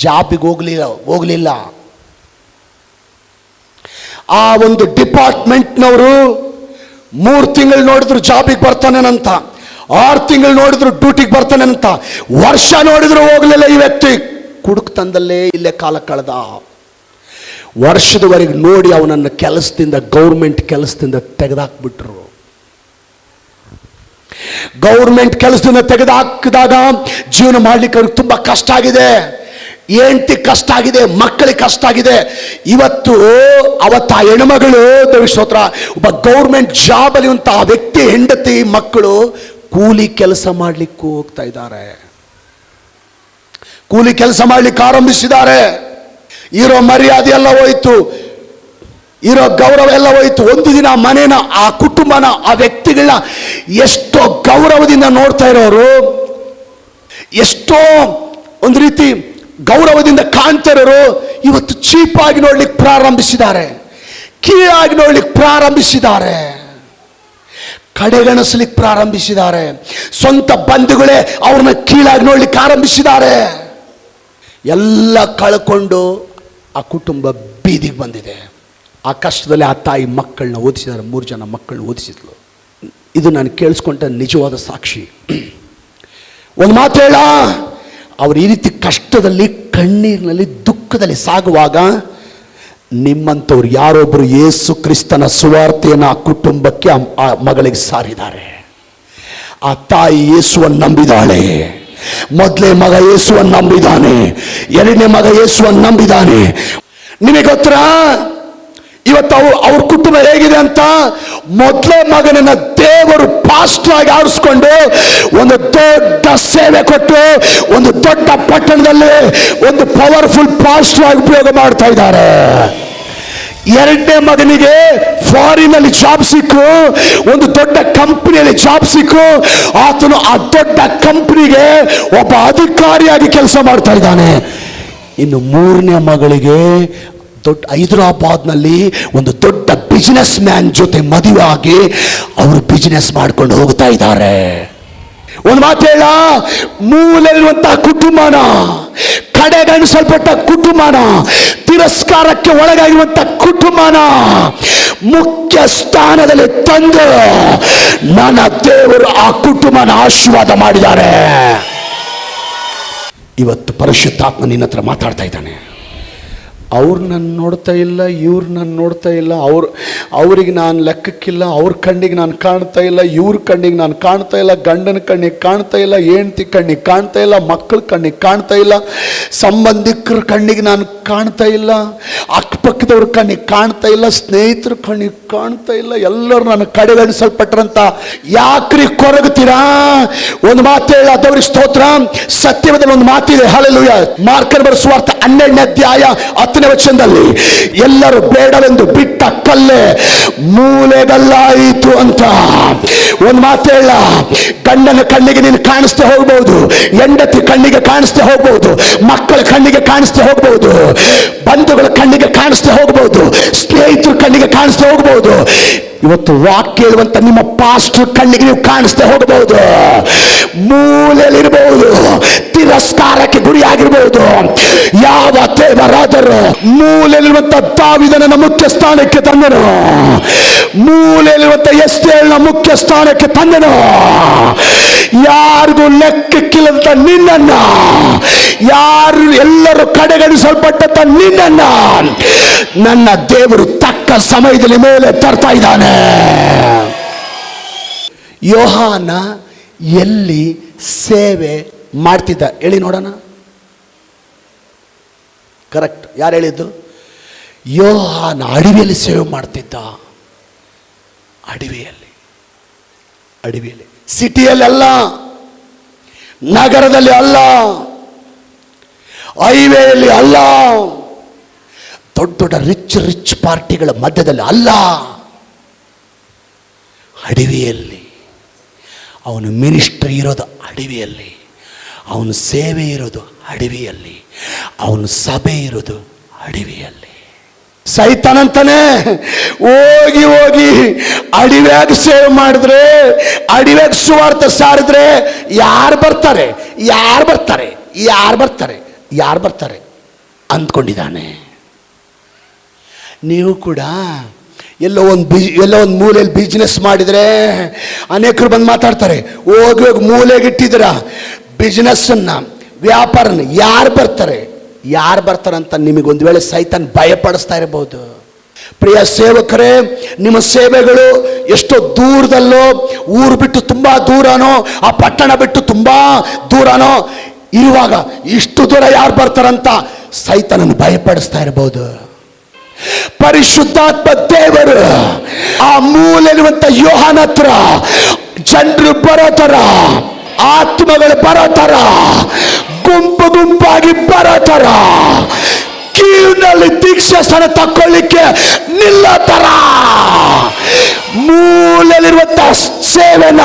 ಜಾಬಿಗೆ ಹೋಗ್ಲಿಲ್ಲ. ಆ ಒಂದು ಡಿಪಾರ್ಟ್ಮೆಂಟ್ನವರು 3 ತಿಂಗಳು ನೋಡಿದ್ರು ಜಾಬಿಗೆ ಬರ್ತಾನೇನಂತ, 6 ತಿಂಗಳು ನೋಡಿದ್ರು ಡ್ಯೂಟಿಗೆ ಬರ್ತಾನೇನಂತ, ವರ್ಷ ನೋಡಿದ್ರು ಹೋಗ್ಲಿಲ್ಲ. ಈ ವ್ಯಕ್ತಿ ಕುಡುಕ್ತನದಲ್ಲೇ ಇಲ್ಲೇ ಕಾಲ ಕಳೆದ. ವರ್ಷದವರೆಗೆ ನೋಡಿ ಅವನನ್ನು ಗೌರ್ಮೆಂಟ್ ಕೆಲಸದಿಂದ ತೆಗೆದಾಕ್ಬಿಟ್ರು. ಗೌರ್ಮೆಂಟ್ ಕೆಲಸದಿಂದ ತೆಗೆದಾಕಿದಾಗ ಜೀವನ ಮಾಡ್ಲಿಕ್ಕೆ ಅವ್ರಿಗೆ ತುಂಬಾ ಕಷ್ಟ ಆಗಿದೆ. ಹೆಂಡತಿ ಕಷ್ಟ ಆಗಿದೆ, ಮಕ್ಕಳಿಗೆ ಕಷ್ಟ ಆಗಿದೆ. ಅವತ್ತು ಆ ಹೆಣ್ಮಗಳು ಸ್ತೋತ್ರ, ಒಬ್ಬ ಗೌರ್ಮೆಂಟ್ ಜಾಬ್ ಅಲ್ಲಿ ಆ ವ್ಯಕ್ತಿ ಹೆಂಡತಿ ಮಕ್ಕಳು ಕೂಲಿ ಕೆಲಸ ಮಾಡ್ಲಿಕ್ಕೂ ಹೋಗ್ತಾ ಇದ್ದಾರೆ. ಕೂಲಿ ಕೆಲಸ ಮಾಡ್ಲಿಕ್ಕೆ ಆರಂಭಿಸಿದ್ದಾರೆ. ಇರೋ ಮರ್ಯಾದೆ ಎಲ್ಲ ಹೋಯ್ತು, ಇರೋ ಗೌರವ ಎಲ್ಲ ಹೋಯ್ತು. ಒಂದು ದಿನ ಮನೇನ, ಆ ಕುಟುಂಬನ, ಆ ವ್ಯಕ್ತಿಗಳನ್ನ ಎಷ್ಟೋ ಗೌರವದಿಂದ ನೋಡ್ತಾ ಇರೋರು, ಎಷ್ಟೋ ಒಂದು ರೀತಿ ಗೌರವದಿಂದ ಕಾಣ್ತಾ ಇರೋರು ಇವತ್ತು ಚೀಪಾಗಿ ನೋಡ್ಲಿಕ್ಕೆ ಪ್ರಾರಂಭಿಸಿದ್ದಾರೆ, ಕೀಳಾಗಿ ನೋಡ್ಲಿಕ್ಕೆ ಪ್ರಾರಂಭಿಸಿದ್ದಾರೆ, ಕಡೆಗಣಿಸ್ಲಿಕ್ಕೆ ಪ್ರಾರಂಭಿಸಿದ್ದಾರೆ. ಸ್ವಂತ ಬಂಧುಗಳೇ ಅವ್ರನ್ನ ಕೀಳಾಗಿ ನೋಡ್ಲಿಕ್ಕೆ ಆರಂಭಿಸಿದ್ದಾರೆ. ಎಲ್ಲ ಕಳ್ಕೊಂಡು ಆ ಕುಟುಂಬ ಬೀದಿಗೆ ಬಂದಿದೆ. ಆ ಕಷ್ಟದಲ್ಲಿ ಆ ತಾಯಿ ಮಕ್ಕಳನ್ನ ಓದಿಸಿದ್ದಾರೆ, 3 ಜನ ಮಕ್ಕಳನ್ನ ಓದಿಸಿದ್ಲು. ಇದು ನಾನು ಕೇಳಿಸ್ಕೊಂಡ ನಿಜವಾದ ಸಾಕ್ಷಿ. ಒಂದು ಮಾತು ಹೇಳ, ಅವ್ರು ಈ ರೀತಿ ಕಷ್ಟದಲ್ಲಿ, ಕಣ್ಣೀರಿನಲ್ಲಿ, ದುಃಖದಲ್ಲಿ ಸಾಗುವಾಗ ನಿಮ್ಮಂಥವ್ರು ಯಾರೊಬ್ಬರು ಯೇಸು ಕ್ರಿಸ್ತನ ಸುವಾರ್ತೆಯನ್ನು ಆ ಕುಟುಂಬಕ್ಕೆ, ಆ ಮಗಳಿಗೆ ಸಾರಿದ್ದಾರೆ. ಆ ತಾಯಿ ಯೇಸುವನ್ನು ನಂಬಿದಾಳೆ. ಮೊದಲೇ ಮಗ ಯೇಸುವನ್ನು ನಂಬಿದ್ದಾನೆ, 2ನೇ ಮಗ ಯೇಸುವನ್ನು ನಂಬಿದ್ದಾನೆ. ನಿಮಗೆ ಗೊತ್ತಾ ಇವತ್ತು ಅವ್ರ ಕುಟುಂಬ ಹೇಗಿದೆ ಅಂತ? ಮೊದಲೇ ಮಗನನ್ನ ದೇವರು ಪಾಸ್ಟರ್ ಆಗಿ ಆರಿಸ್ಕೊಂಡು ಒಂದು ದೊಡ್ಡ ಸೇವೆ ಕೊಟ್ಟು ಒಂದು ದೊಡ್ಡ ಪಟ್ಟಣದಲ್ಲಿ ಒಂದು ಪವರ್ಫುಲ್ ಪಾಸ್ಟರ್ ಆಗಿ ಉಪಯೋಗ ಮಾಡ್ತಾ ಇದ್ದಾರೆ. 2ನೇ ಮಗನಿಗೆ ಫಾರಿನಲ್ಲಿ ಜಾಬ್ ಸಿಕ್ಕು, ಒಂದು ದೊಡ್ಡ ಕಂಪನಿಯಲ್ಲಿ ಜಾಬ್ ಸಿಕ್ಕು. ಆತನು ಆ ದೊಡ್ಡ ಕಂಪನಿಗೆ ಒಬ್ಬ ಅಧಿಕಾರಿಯಾಗಿ ಕೆಲಸ ಮಾಡ್ತಾ ಇದ್ದಾನೆ. ಇನ್ನು 3ನೇ ಮಗಳಿಗೆ ಹೈದರಾಬಾದ್ನಲ್ಲಿ ಒಂದು ದೊಡ್ಡ ಬಿಸಿನೆಸ್ ಮ್ಯಾನ್ ಜೊತೆ ಮದುವೆ ಆಗಿ ಅವರು ಬಿಸಿನೆಸ್ ಮಾಡ್ಕೊಂಡು ಹೋಗ್ತಾ ಇದ್ದಾರೆ. ಒಂದು ಮಾತು ಹೇಳ, ಮೂಲೆಯಲ್ಲಿರುವಂತಹ ಕುಟುಂಬನ, ಕಡೆಗಣಿಸಲ್ಪಟ್ಟ ಕುಟುಂಬನ, ತಿರಸ್ಕಾರಕ್ಕೆ ಒಳಗಾಗಿರುವಂತಹ ಕುಟುಂಬನ ಮುಖ್ಯ ಸ್ಥಾನದಲ್ಲಿ ತಂದು ನನ್ನ ದೇವರು ಆ ಕುಟುಂಬನ ಆಶೀರ್ವಾದ ಮಾಡಿದ್ದಾರೆ. ಇವತ್ತು ಪರಿಶುದ್ಧಾತ್ಮ ನಿನ್ನ ಹತ್ರ ಮಾತಾಡ್ತಾ ಇದ್ದಾನೆ. ಅವ್ರು ನನ್ನ ನೋಡ್ತಾ ಇಲ್ಲ, ಇವ್ರು ನನ್ನ ನೋಡ್ತಾ ಇಲ್ಲ, ಅವ್ರಿಗೆ ನಾನು ಲೆಕ್ಕಕ್ಕಿಲ್ಲ, ಅವ್ರ ಕಣ್ಣಿಗೆ ನಾನು ಕಾಣ್ತಾ ಇಲ್ಲ, ಇವ್ರ ಕಣ್ಣಿಗೆ ನಾನು ಕಾಣ್ತಾ ಇಲ್ಲ, ಗಂಡನ ಕಣ್ಣಿಗೆ ಕಾಣ್ತಾ ಇಲ್ಲ, ಹೆಂಡತಿ ಕಣ್ಣಿಗೆ ಕಾಣ್ತಾ ಇಲ್ಲ, ಮಕ್ಕಳ ಕಣ್ಣಿಗೆ ಕಾಣ್ತಾ ಇಲ್ಲ, ಸಂಬಂಧಿಕರ ಕಣ್ಣಿಗೆ ನಾನು ಕಾಣ್ತಾ ಇಲ್ಲ, ಅಕ್ಕಪಕ್ಕದವ್ರ ಕಣ್ಣಿಗೆ ಕಾಣ್ತಾ ಇಲ್ಲ, ಸ್ನೇಹಿತರ ಕಣ್ಣಿಗೆ ಕಾಣ್ತಾ ಇಲ್ಲ, ಎಲ್ಲರೂ ನನ್ನ ಕಡೆಗಣಿಸಲ್ಪಟ್ರಂತ ಯಾಕ್ರಿ ಕೊರಗುತ್ತೀರಾ? ಒಂದು ಮಾತು ಹೇಳ, ದೇವರಿಗೆ ಸ್ತೋತ್ರ. ಸತ್ಯವೇದದಲ್ಲಿ ಒಂದು ಮಾತಿದೆ, ಹಲ್ಲೆಲೂಯಾ. ಮಾರ್ಕನ ಬರೆದ ಸುವಾರ್ತೆ 12ನೇ ಅಧ್ಯಾಯ 10ನೇ ವಚನದಲ್ಲಿ, ಎಲ್ಲರೂ ಬೇಡವೆಂದು ಬಿಟ್ಟ ಕಲ್ಲೇ ಮೂಲೆಗಲ್ಲಾಯಿತು ಅಂತ. ಒಂದು ಮಾತು ಹೇಳ, ಗಂಡನ ಕಣ್ಣಿಗೆ ನೀನು ಕಾಣಿಸ್ತಾ ಹೋಗ್ಬಹುದು, ಹೆಂಡತಿ ಕಣ್ಣಿಗೆ ಕಾಣಿಸ್ತಾ ಹೋಗ್ಬಹುದು, ಮಕ್ಕಳ ಕಣ್ಣಿಗೆ ಕಾಣಿಸ್ತಾ ಹೋಗ್ಬಹುದು, ಬಂಧುಗಳ ಕಣ್ಣಿಗೆ ಕಾಣಿಸ್ತಾ ಹೋಗ್ಬಹುದು, ಸ್ನೇಹಿತರ ಕಣ್ಣಿಗೆ ಕಾಣಿಸ್ತಾ ಹೋಗ್ಬಹುದು. ಇವತ್ತು ವಾಕ್ಯ ಹೇಳುವಂತ ನಿಮ್ಮ ಪಾಸ್ಟರ್ ಕಣ್ಣಿಗೆ ನೀವು ಕಾಣಿಸ್ತಾ ಹೋಗಬಹುದು, ಮೂಲೆಯಲ್ಲಿರಬಹುದು, ತಿರಸ್ಕಾರಕ್ಕೆ ಗುರಿಯಾಗಿರಬಹುದು. ಯಾವ ದೇವರಾದರೂ ಮೂಲೆಯಲ್ಲಿರುವಂತ ದಾವೀದನನ್ನ ಮುಖ್ಯ ಸ್ಥಾನಕ್ಕೆ ತಂದನು, ಮೂಲೆಯಲ್ಲಿರುವಂತ ಎಸ್ತೇರನ ಮುಖ್ಯ ಸ್ಥಾನಕ್ಕೆ ತಂದನು. ಯಾರಿಗೂ ಲೆಕ್ಕಕ್ಕಿಲ್ಲಂತ ನಿನ್ನನ್ನ, ಯಾರು ಎಲ್ಲರೂ ಕಡೆಗಣಿಸಲ್ಪಟ್ಟಂತ ನಿನ್ನನ್ನ ನನ್ನ ದೇವರು ತಕ್ಕ ಸಮಯದಲ್ಲಿ ಮೇಲೆ ತರ್ತಾ ಇದ್ದಾನೆ. ಯೋಹಾನ ಎಲ್ಲಿ ಸೇವೆ ಮಾಡ್ತಿದ್ದ ಹೇಳಿ ನೋಡೋಣ. ಕರೆಕ್ಟ್, ಯಾರು ಹೇಳಿದ್ದು? ಯೋಹಾನ ಅಡವಿಯಲ್ಲಿ ಸೇವೆ ಮಾಡ್ತಿದ್ದ. ಅಡವಿಯಲ್ಲಿ, ಸಿಟಿಯಲ್ಲಿ ಅಲ್ಲ, ನಗರದಲ್ಲಿ ಅಲ್ಲ, ಹೈವೇಯಲ್ಲಿ ಅಲ್ಲ, ದೊಡ್ಡ ದೊಡ್ಡ ರಿಚ್ ಪಾರ್ಟಿಗಳ ಮಧ್ಯದಲ್ಲಿ ಅಲ್ಲ, ಅಡವಿಯಲ್ಲಿ. ಅವನು ಮಿನಿಸ್ಟ್ರಿ ಇರೋದು ಅಡವಿಯಲ್ಲಿ, ಅವನು ಸೇವೆ ಇರೋದು ಅಡವಿಯಲ್ಲಿ, ಅವನು ಸಭೆ ಇರೋದು ಅಡವಿಯಲ್ಲಿ. ಸೈತಾನಂತಾನೆ ಹೋಗಿ ಅಡವ್ಯಾಗ ಸೇವೆ ಮಾಡಿದ್ರೆ, ಅಡವ್ಯಾಗ ಸುವಾರ್ಥ ಸಾರಿದ್ರೆ ಯಾರು ಬರ್ತಾರೆ ಅಂದ್ಕೊಂಡಿದ್ದಾನೆ. ನೀವು ಕೂಡ ಎಲ್ಲೋ ಒಂದು ಮೂಲೆಯಲ್ಲಿ ಬಿಸ್ನೆಸ್ ಮಾಡಿದರೆ ಅನೇಕರು ಬಂದು ಮಾತಾಡ್ತಾರೆ, ಹೋಗಿ ಮೂಲೆಗಿಟ್ಟಿದ್ದೀರ ಬಿಸ್ನೆಸ್ಸನ್ನ, ವ್ಯಾಪಾರನ. ಯಾರು ಬರ್ತಾರಂತ ನಿಮಗೊಂದು ವೇಳೆ ಸೈತಾನ್ ಭಯಪಡಿಸ್ತಾ ಇರಬಹುದು. ಪ್ರಿಯ ಸೇವಕರೇ, ನಿಮ್ಮ ಸೇವೆಗಳು ಎಷ್ಟೋ ದೂರದಲ್ಲೋ, ಊರು ಬಿಟ್ಟು ತುಂಬಾ ದೂರನೋ, ಆ ಪಟ್ಟಣ ಬಿಟ್ಟು ತುಂಬಾ ದೂರನೋ ಇರುವಾಗ ಇಷ್ಟು ದೂರ ಯಾರು ಬರ್ತಾರಂತ ಸೈತಾನನ್ನು ಭಯಪಡಿಸ್ತಾ ಇರಬಹುದು. ಪರಿಶುದ್ಧಾತ್ಮ ದೇವರು ಆ ಮೂಲೆಯಲ್ಲಿರುವಂತ ಯೋಹಾನ ಹತ್ರ ಜನರು ಬರೋ ತರ, ಆತ್ಮಗಳು ಬರೋ ತರ, ಗುಂಪಾಗಿ ಬರೋ ತರ, ಕೀಳಿನಲ್ಲಿ ದೀಕ್ಷಾಸ್ಥಾನ ತಕ್ಕೊಳ್ಳಿಕ್ಕೆ ನಿಲ್ಲೋ ತರ ಮೂಲೆಯಲ್ಲಿರುವಂತ ಸೇವೆನ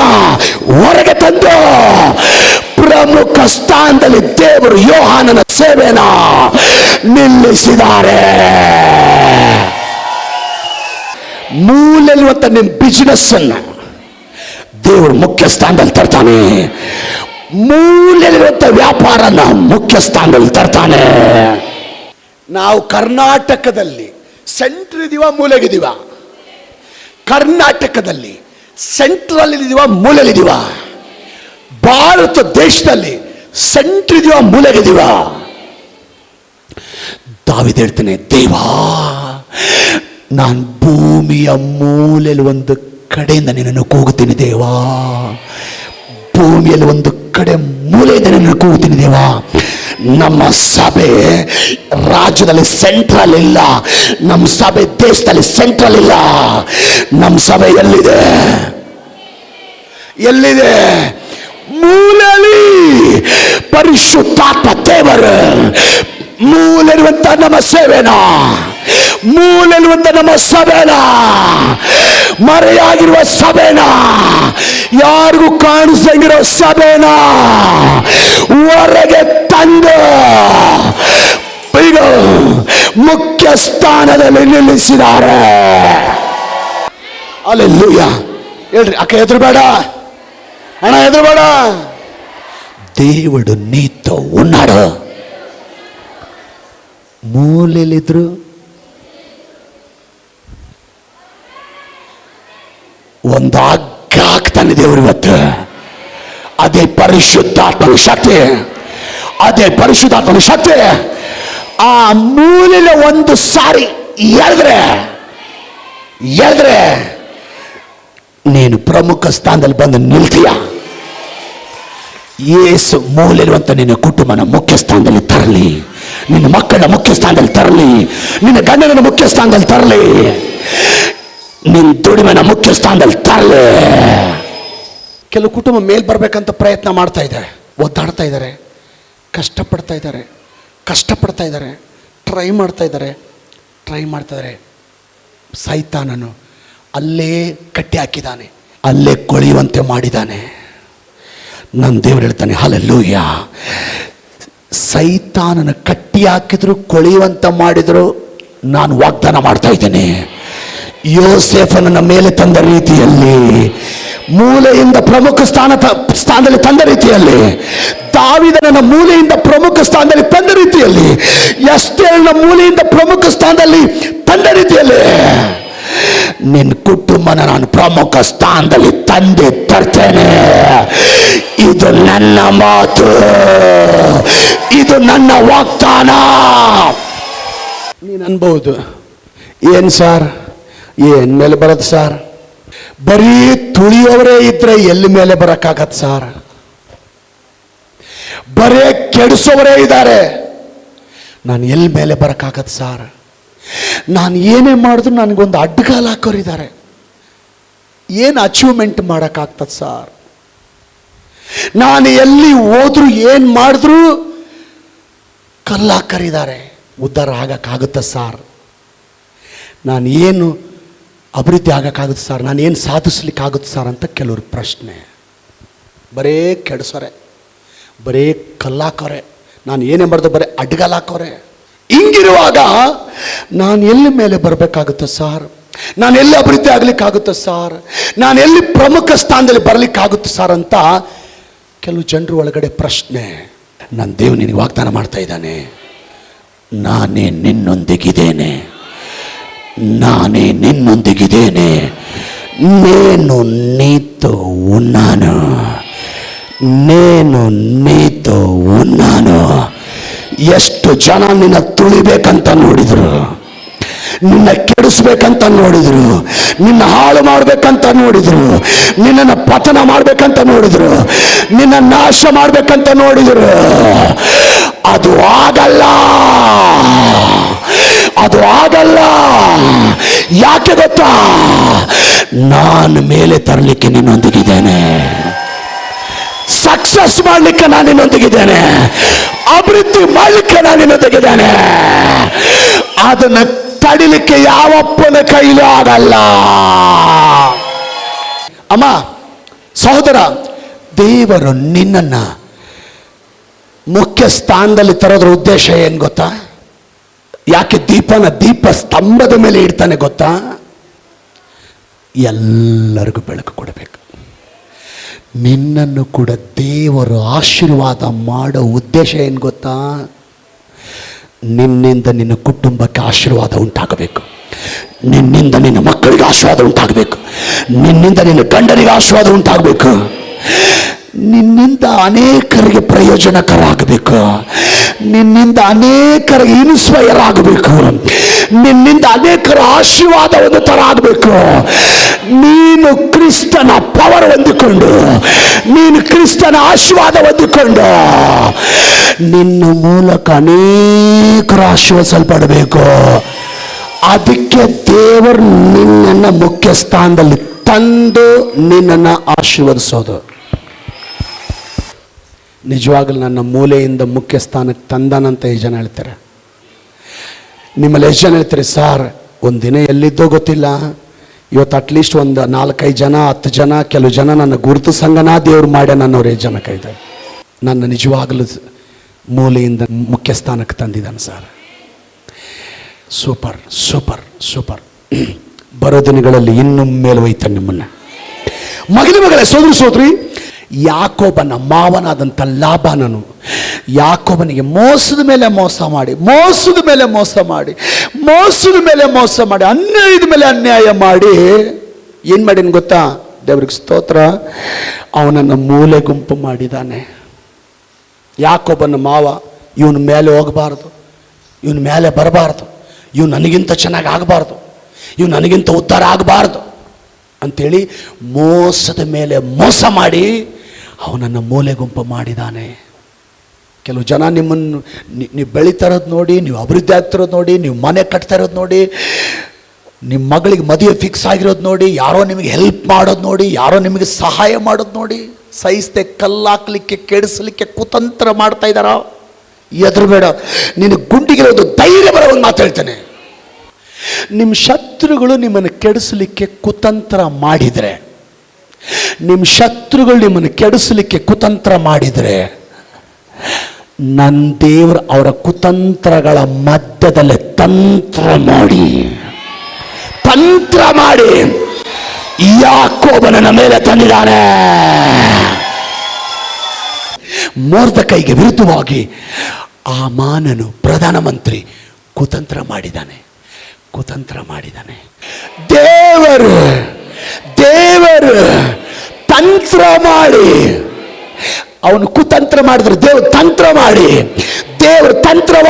ಹೊರಗೆ ತಂದು ಪ್ರಮುಖ ಸ್ಥಾನದಲ್ಲಿ ದೇವರು ಯೋಹಾನನ ಸೇವೆನ ನಿಲ್ಲಿಸಿದ್ದಾರೆ. ಮೂಲೆಯಲ್ಲಿರುವಂತ ನಿಮ್ಮ ಬಿಸ್ನೆಸ್ ಅನ್ನ ದೇವರು ಮುಖ್ಯ ಸ್ಥಾನದಲ್ಲಿ ತರ್ತಾನೆ. ಮೂಲೆಯಲ್ಲಿರುವಂತ ವ್ಯಾಪಾರನ ಮುಖ್ಯ ಸ್ಥಾನದಲ್ಲಿ ತರ್ತಾನೆ. ನಾವು ಕರ್ನಾಟಕದಲ್ಲಿ ಸೆಂಟ್ರ್ ಇದೀವ, ಮೂಲೆಗಿದೀವ? ಕರ್ನಾಟಕದಲ್ಲಿ ಸೆಂಟ್ರಲ್ ಇದೀವ, ಮೂಲೆಯಲ್ಲಿದೀವ? ಭಾರತ ದೇಶದಲ್ಲಿ ಸೆಂಟ್ರ್ ಇದೀವ, ಮೂಲೆಗಿದೀವ? ದಾವೀದ ಹೇಳ್ತಾನೆ, ದೇವಾ, ನಾನು ಭೂಮಿಯ ಮೂಲೆಯಲ್ಲಿ ಒಂದು ಕಡೆಯಿಂದ ನಿನ್ನನ್ನು ಕೂಗುತ್ತೀನಿ ದೇವಾ, ಭೂಮಿಯಲ್ಲಿ ಒಂದು ಕಡೆ ಮೂಲೆಯಿಂದ ನಿನ್ನನ್ನು ಕೂಗುತ್ತೀನಿ ದೇವಾ. ನಮ್ಮ ಸಭೆ ರಾಜ್ಯದಲ್ಲಿ ಸೆಂಟ್ರಲ್ ಇಲ್ಲ, ನಮ್ಮ ಸಭೆ ದೇಶದಲ್ಲಿ ಸೆಂಟ್ರಲ್ ಇಲ್ಲ. ನಮ್ಮ ಸಭೆ ಎಲ್ಲಿದೆ? ಮೂಲೆಯಲ್ಲಿ. ಪರಿಶುದ್ಧಾತ್ಮ ದೇವರು ಮೂಲೆಯಿರುವಂತ ನಮ್ಮ ಸೇವೆನ, ಮೂಲೆಯಿರುವಂತ ನಮ್ಮ ಸಭೆನ, ಮರೆಯಾಗಿರುವ ಸಭೆನ, ಯಾರಿಗೂ ಕಾಣಿಸಂಗಿರೋ ಸಭೆನ ಹೊರಗೆ ತಂದು ಈಗ ಮುಖ್ಯ ಸ್ಥಾನದಲ್ಲಿ ನಿಲ್ಲಿಸಿದ್ದಾರೆ. ಹಲ್ಲೆಲೂಯಾ. ಹೇಳ್ರಿ ಅಕ್ಕ, ಹೆದರಬೇಡ ಅಣ್ಣ, ಹೆದರಬೇಡ. దేవుడు నీతో ఉన్నాడు. ಮೂಲೆಯಲ್ಲಿದ್ರು ಒಂದು ಹಗ್ಗ ಹಾಕ್ತಾನೆ ದೇವರು ಇವತ್ತು. ಅದೇ ಪರಿಶುದ್ಧಾತ್ಮನ ಶಕ್ತಿ, ಆ ಮೂಲೆಯ ಒಂದು ಸಾರಿ ಎಳೆದ್ರೆ ನೀನು ಪ್ರಮುಖ ಸ್ಥಾನದಲ್ಲಿ ಬಂದು ನಿಲ್ತೀಯ. ಯೇಸು ಮೂಲೆಯಿರುವಂತ ನಿನ್ನ ಕುಟುಂಬನ ಮುಖ್ಯ ಸ್ಥಾನದಲ್ಲಿ ತರಲಿ, ನಿನ್ನ ಮಕ್ಕಳ ಮುಖ್ಯ ಸ್ಥಾನದಲ್ಲಿ ತರಲಿ, ನಿನ್ನ ಗಂಡನ ಮುಖ್ಯ ಸ್ಥಾನದಲ್ಲಿ ತರಲಿ, ನಿನ್ನ ದುಡಿಮೆನ ಮುಖ್ಯ ಸ್ಥಾನದಲ್ಲಿ ತರಲಿ. ಕೆಲವು ಕುಟುಂಬ ಮೇಲ್ ಬರ್ಬೇಕಂತ ಪ್ರಯತ್ನ ಮಾಡ್ತಾ ಇದ್ದಾರೆ, ಒದ್ದಾಡ್ತಾ ಇದ್ದಾರೆ, ಕಷ್ಟಪಡ್ತಾ ಇದ್ದಾರೆ, ಟ್ರೈ ಮಾಡ್ತಾ ಇದ್ದಾರೆ. ಸೈತಾನನು ಅಲ್ಲೇ ಕಟ್ಟಿ ಹಾಕಿದ್ದಾನೆ, ಅಲ್ಲೇ ಕೊಳೆಯುವಂತೆ ಮಾಡಿದ್ದಾನೆ. ನನ್ನ ದೇವರು ಹೇಳ್ತಾನೆ, ಹಲ್ಲೆಲೂಯ. ಸೈತಾನನ ಕಟ್ಟಿ ಹಾಕಿದ್ರು, ಕೊಳೆಯುವಂತ ಮಾಡಿದ್ರು, ನಾನು ವಾಗ್ದಾನ ಮಾಡ್ತಾ ಇದ್ದೇನೆ, ಯೋಸೇಫನನ್ನ ಮೇಲೆ ತಂದ ರೀತಿಯಲ್ಲಿ, ಮೂಲೆಯಿಂದ ಪ್ರಮುಖ ಸ್ಥಾನದಲ್ಲಿ ತಂದ ರೀತಿಯಲ್ಲಿ, ದಾವೀದನ ಮೂಲೆಯಿಂದ ಪ್ರಮುಖ ಸ್ಥಾನದಲ್ಲಿ ತಂದ ರೀತಿಯಲ್ಲಿ, ಎಸ್ತೇರನ ಮೂಲೆಯಿಂದ ಪ್ರಮುಖ ಸ್ಥಾನದಲ್ಲಿ ತಂದ ರೀತಿಯಲ್ಲಿ ನಿನ್ನ ಕುಟುಂಬನ ನಾನು ಪ್ರಮುಖ ಸ್ಥಾನದಲ್ಲಿ ತಂದೆ ತರ್ತೇನೆ. ಇದು ನನ್ನ ಮಾತು, ಇದು ನನ್ನ ವಾಗ್ದಾನ. ನೀನು ಅನ್ಬಹುದು, ಏನ್ ಸರ್, ಏನ್ ಮೇಲೆ ಬರೋದು ಸರ್? ಬರೀ ತುಳಿಯೋವರೇ ಇದ್ರೆ ಎಲ್ಲಿ ಮೇಲೆ ಬರಕ್ಕಾಗತ್ ಸರ್? ಬರೇ ಕೆಡಿಸೋವರೇ ಇದ್ದಾರೆ, ನಾನು ಎಲ್ಲಿ ಮೇಲೆ ಬರಕ್ಕಾಗತ್ ಸರ್? ನಾನು ಏನೇ ಮಾಡಿದ್ರು ನನಗೊಂದು ಅಡ್ಡಗಾಲ ಹಾಕೋರಿದ್ದಾರೆ, ಏನು ಅಚೀವ್ಮೆಂಟ್ ಮಾಡೋಕ್ಕಾಗ್ತದೆ ಸರ್? ನಾನು ಎಲ್ಲಿ ಹೋದ್ರು ಏನು ಮಾಡಿದ್ರು ಕಲ್ಲಾಕರಿದ್ದಾರೆ, ಉದ್ಧಾರ ಆಗಕ್ಕಾಗುತ್ತೆ ಸರ್? ನಾನು ಏನು ಅಭಿವೃದ್ಧಿ ಆಗಕ್ಕಾಗುತ್ತೆ ಸರ್? ನಾನು ಏನು ಸಾಧಿಸ್ಲಿಕ್ಕಾಗುತ್ತೆ ಸರ್ ಅಂತ ಕೆಲವ್ರ ಪ್ರಶ್ನೆ. ಬರೇ ಕೆಡಿಸೋರೆ, ಬರೇ ಕಲ್ಲಾಕೋರೆ, ನಾನು ಏನೇ ಮಾಡಿದ್ರು ಬರೀ ಅಡ್ಡಗಾಲ ಹಾಕೋರೆ. ಹಿಂಗಿರುವಾಗ ನಾನು ಎಲ್ಲಿ ಮೇಲೆ ಬರಬೇಕಾಗುತ್ತೆ ಸರ್? ನಾನು ಎಲ್ಲಿ ಅಭಿವೃದ್ಧಿ ಆಗ್ಲಿಕ್ಕಾಗುತ್ತೆ ಸರ್? ನಾನು ಎಲ್ಲಿ ಪ್ರಮುಖ ಸ್ಥಾನದಲ್ಲಿ ಬರಲಿಕ್ಕಾಗುತ್ತೆ ಸರ್ ಅಂತ ಕೆಲವು ಜನರು ಒಳಗಡೆ ಪ್ರಶ್ನೆ. ನನ್ನ ದೇವ್ರು ನಿನಗೆ ವಾಗ್ದಾನ ಮಾಡ್ತಾ ಇದ್ದಾನೆ, ನಾನೇ ನಿನ್ನೊಂದಿಗಿದ್ದೇನೆ, నేను నీతో ఉన్నాను. ಎಷ್ಟು ಜನ ನಿನ್ನ ತುಳಿಬೇಕಂತ ನೋಡಿದ್ರು, ನಿನ್ನ ಕೆಡಿಸ್ಬೇಕಂತ ನೋಡಿದ್ರು, ನಿನ್ನ ಹಾಳು ಮಾಡ್ಬೇಕಂತ ನೋಡಿದ್ರು, ನಿನ್ನನ್ನು ಪತನ ಮಾಡ್ಬೇಕಂತ ನೋಡಿದ್ರು, ನಿನ್ನ ನಾಶ ಮಾಡ್ಬೇಕಂತ ನೋಡಿದ್ರು. ಅದು ಆಗಲ್ಲ. ಯಾಕೆ ಗೊತ್ತಾ? ನಾನು ಮೇಲೆ ತರಲಿಕ್ಕೆ ನಿನ್ನೊಂದಿಗಿದ್ದೇನೆ, ಸಕ್ಸಸ್ ಮಾಡಲಿಕ್ಕೆ ನಾನು ನಿನ್ನೊಂದಿಗಿದ್ದೇನೆ, ಅಭಿವೃದ್ಧಿ ಮಾಡಲಿಕ್ಕೆ ನಾನು ನಿನ್ನೊಂದಿಗಿದ್ದೇನೆ. ಅದನ್ನ ತಡಿಲಿಕ್ಕೆ ಯಾವಪ್ಪನ ಕೈಲೂ ಆಗಲ್ಲ. ಅಮ್ಮ, ಸಹೋದರ, ದೇವರು ನಿನ್ನನ್ನ ಮುಖ್ಯ ಸ್ಥಾನದಲ್ಲಿ ತರೋದ್ರ ಉದ್ದೇಶ ಏನು ಗೊತ್ತಾ? ಯಾಕೆ ದೀಪ ಸ್ತಂಭದ ಮೇಲೆ ಇಡ್ತಾನೆ ಗೊತ್ತಾ? ಎಲ್ಲರಿಗೂ ಬೆಳಕು ಕೊಡಬೇಕು. ನಿನ್ನನ್ನು ಕೂಡ ದೇವರು ಆಶೀರ್ವಾದ ಮಾಡೋ ಉದ್ದೇಶ ಏನು ಗೊತ್ತಾ? ನಿನ್ನಿಂದ ನಿನ್ನ ಕುಟುಂಬಕ್ಕೆ ಆಶೀರ್ವಾದ ಉಂಟಾಗಬೇಕು, ನಿನ್ನಿಂದ ನಿನ್ನ ಮಕ್ಕಳಿಗೆ ಆಶೀರ್ವಾದ ಉಂಟಾಗಬೇಕು, ನಿನ್ನಿಂದ ನಿನ್ನ ಗಂಡನಿಗೆ ಆಶೀರ್ವಾದ ಉಂಟಾಗಬೇಕು, ನಿನ್ನಿಂದ ಅನೇಕರಿಗೆ ಪ್ರಯೋಜನಕರ ಆಗಬೇಕು, ನಿನ್ನಿಂದ ಅನೇಕರಿಗೆ ಇನ್ಸ್ಪೈರ್ ಆಗಬೇಕು, ನಿನ್ನಿಂದ ಅನೇಕರ ಆಶೀರ್ವಾದ ಒಂದು ತರ ಆಗಬೇಕು. ನೀನು ಕ್ರಿಸ್ತನ ಪವರ್ ಹೊಂದಿಕೊಂಡು, ನೀನು ಕ್ರಿಸ್ತನ ಆಶೀರ್ವಾದ ಹೊಂದಿಕೊಂಡು, ನಿನ್ನ ಮೂಲಕ ಅನೇಕರು ಆಶೀರ್ವದಿಸಲ್ಪಡಬೇಕು. ಅದಕ್ಕೆ ದೇವರು ನಿನ್ನನ್ನು ಮುಖ್ಯ ಸ್ಥಾನದಲ್ಲಿ ತಂದು ನಿನ್ನನ್ನು ಆಶೀರ್ವದಿಸೋದು. ನಿಜವಾಗಲೂ ನನ್ನ ಮೂಲೆಯಿಂದ ಮುಖ್ಯ ಸ್ಥಾನಕ್ಕೆ ತಂದಾನಂತ ಎಷ್ಟು ಜನ ಹೇಳ್ತಾರೆ? ನಿಮ್ಮಲ್ಲಿ ಎಷ್ಟು ಜನ ಹೇಳ್ತಾರೆ, ಸರ್ ಒಂದಿನ ಎಲ್ಲಿದ್ದೋ ಗೊತ್ತಿಲ್ಲ, ಇವತ್ತು ಅಟ್ಲೀಸ್ಟ್ ಒಂದು 4-5 ಜನ 10 ಜನ ಕೆಲವು ಜನ ನನ್ನ ಗುರುತು ಸಂಘನ ದೇವ್ರು ಮಾಡ್ಯ ನನ್ನವ್ರು ಎಷ್ಟು ಜನ ಕೈದೆ ನನ್ನ ನಿಜವಾಗಲೂ ಮೂಲೆಯಿಂದ ಮುಖ್ಯ ಸ್ಥಾನಕ್ಕೆ ತಂದಿದ್ದಾನೆ ಸರ್. Super super super. ಬರೋ ದಿನಗಳಲ್ಲಿ ಇನ್ನೂ ಮೇಲೆ ಒಯ್ತಾನೆ ನಿಮ್ಮನ್ನ. ಮಗಳೇ, ಸೋದರಿ, ಯಾಕೋಬನ ಮಾವನಾದಂಥ ಲಾಬಾನನು ಯಾಕೋಬನಿಗೆ ಮೋಸದ ಮೇಲೆ ಮೋಸ ಮಾಡಿ, ಅನ್ಯಾಯದ ಮೇಲೆ ಅನ್ಯಾಯ ಮಾಡಿ ಏನು ಮಾಡಿನ ಗೊತ್ತಾ? ದೇವ್ರಿಗೆ ಸ್ತೋತ್ರ, ಅವನನ್ನು ಮೂಲೆ ಗುಂಪು ಮಾಡಿದ್ದಾನೆ. ಯಾಕೋಬನ ಮಾವ ಇವನ ಮೇಲೆ ಹೋಗಬಾರ್ದು, ಇವನ ಮೇಲೆ ಬರಬಾರ್ದು, ಇವ್ ನನಗಿಂತ ಚೆನ್ನಾಗಿ ಆಗಬಾರ್ದು, ಇವ್ ನನಗಿಂತ ಉದ್ಧಾರ ಆಗಬಾರ್ದು ಅಂಥೇಳಿ ಮೋಸದ ಮೇಲೆ ಮೋಸ ಮಾಡಿ ಅವನನ್ನು ಮೂಲೆ ಗುಂಪು ಮಾಡಿದ್ದಾನೆ. ಕೆಲವು ಜನ ನಿಮ್ಮನ್ನು ನೀವು ಬೆಳೀತಾ ಇರೋದು ನೋಡಿ, ನೀವು ಅಭಿವೃದ್ಧಿ ಆಗ್ತಿರೋದು ನೋಡಿ, ನೀವು ಮನೆ ಕಟ್ತಾ ಇರೋದು ನೋಡಿ, ನಿಮ್ಮ ಮಗಳಿಗೆ ಮದುವೆ ಫಿಕ್ಸ್ ಆಗಿರೋದು ನೋಡಿ, ಯಾರೋ ನಿಮಗೆ ಹೆಲ್ಪ್ ಮಾಡೋದು ನೋಡಿ, ಯಾರೋ ನಿಮಗೆ ಸಹಾಯ ಮಾಡೋದು ನೋಡಿ, ಸಹಿಸದೆ ಕಲ್ಲಾಕ್ಲಿಕ್ಕೆ ಕೆಡಿಸ್ಲಿಕ್ಕೆ ಕುತಂತ್ರ ಮಾಡ್ತಾ ಇದ್ದಾರ. ಎದುರು ಬೇಡ, ನಿನ್ನ ಗುಂಡಿಗಿರೋದು ಧೈರ್ಯ ಬರೋ ಒಂದು ಮಾತು ಹೇಳ್ತೇನೆ. ನಿಮ್ಮ ಶತ್ರುಗಳು ನಿಮ್ಮನ್ನು ಕೆಡಿಸಲಿಕ್ಕೆ ಕುತಂತ್ರ ಮಾಡಿದರೆ, ನಿಮ್ಮ ಶತ್ರುಗಳು ನಿಮ್ಮನ್ನು ಕೆಡಿಸಲಿಕ್ಕೆ ಕುತಂತ್ರ ಮಾಡಿದರೆ, ನನ್ನ ದೇವರು ಅವರ ಕುತಂತ್ರಗಳ ಮಧ್ಯದಲ್ಲೇ ತಂತ್ರ ಮಾಡಿ ಯಾಕೋಬನ ಮೇಲೆ ತಂದಿದ್ದಾನೆ. ಮೊರ್ದಕೈಗೆ ವಿರುದ್ಧವಾಗಿ ಹಾಮಾನನು ಪ್ರಧಾನಮಂತ್ರಿ ಕುತಂತ್ರ ಮಾಡಿದ್ದಾನೆ. ದೇವರು ತಂತ್ರ ಮಾಡಿ, ಅವನು ಕುತಂತ್ರ ಮಾಡಿದ್ರೆ ದೇವರು ತಂತ್ರ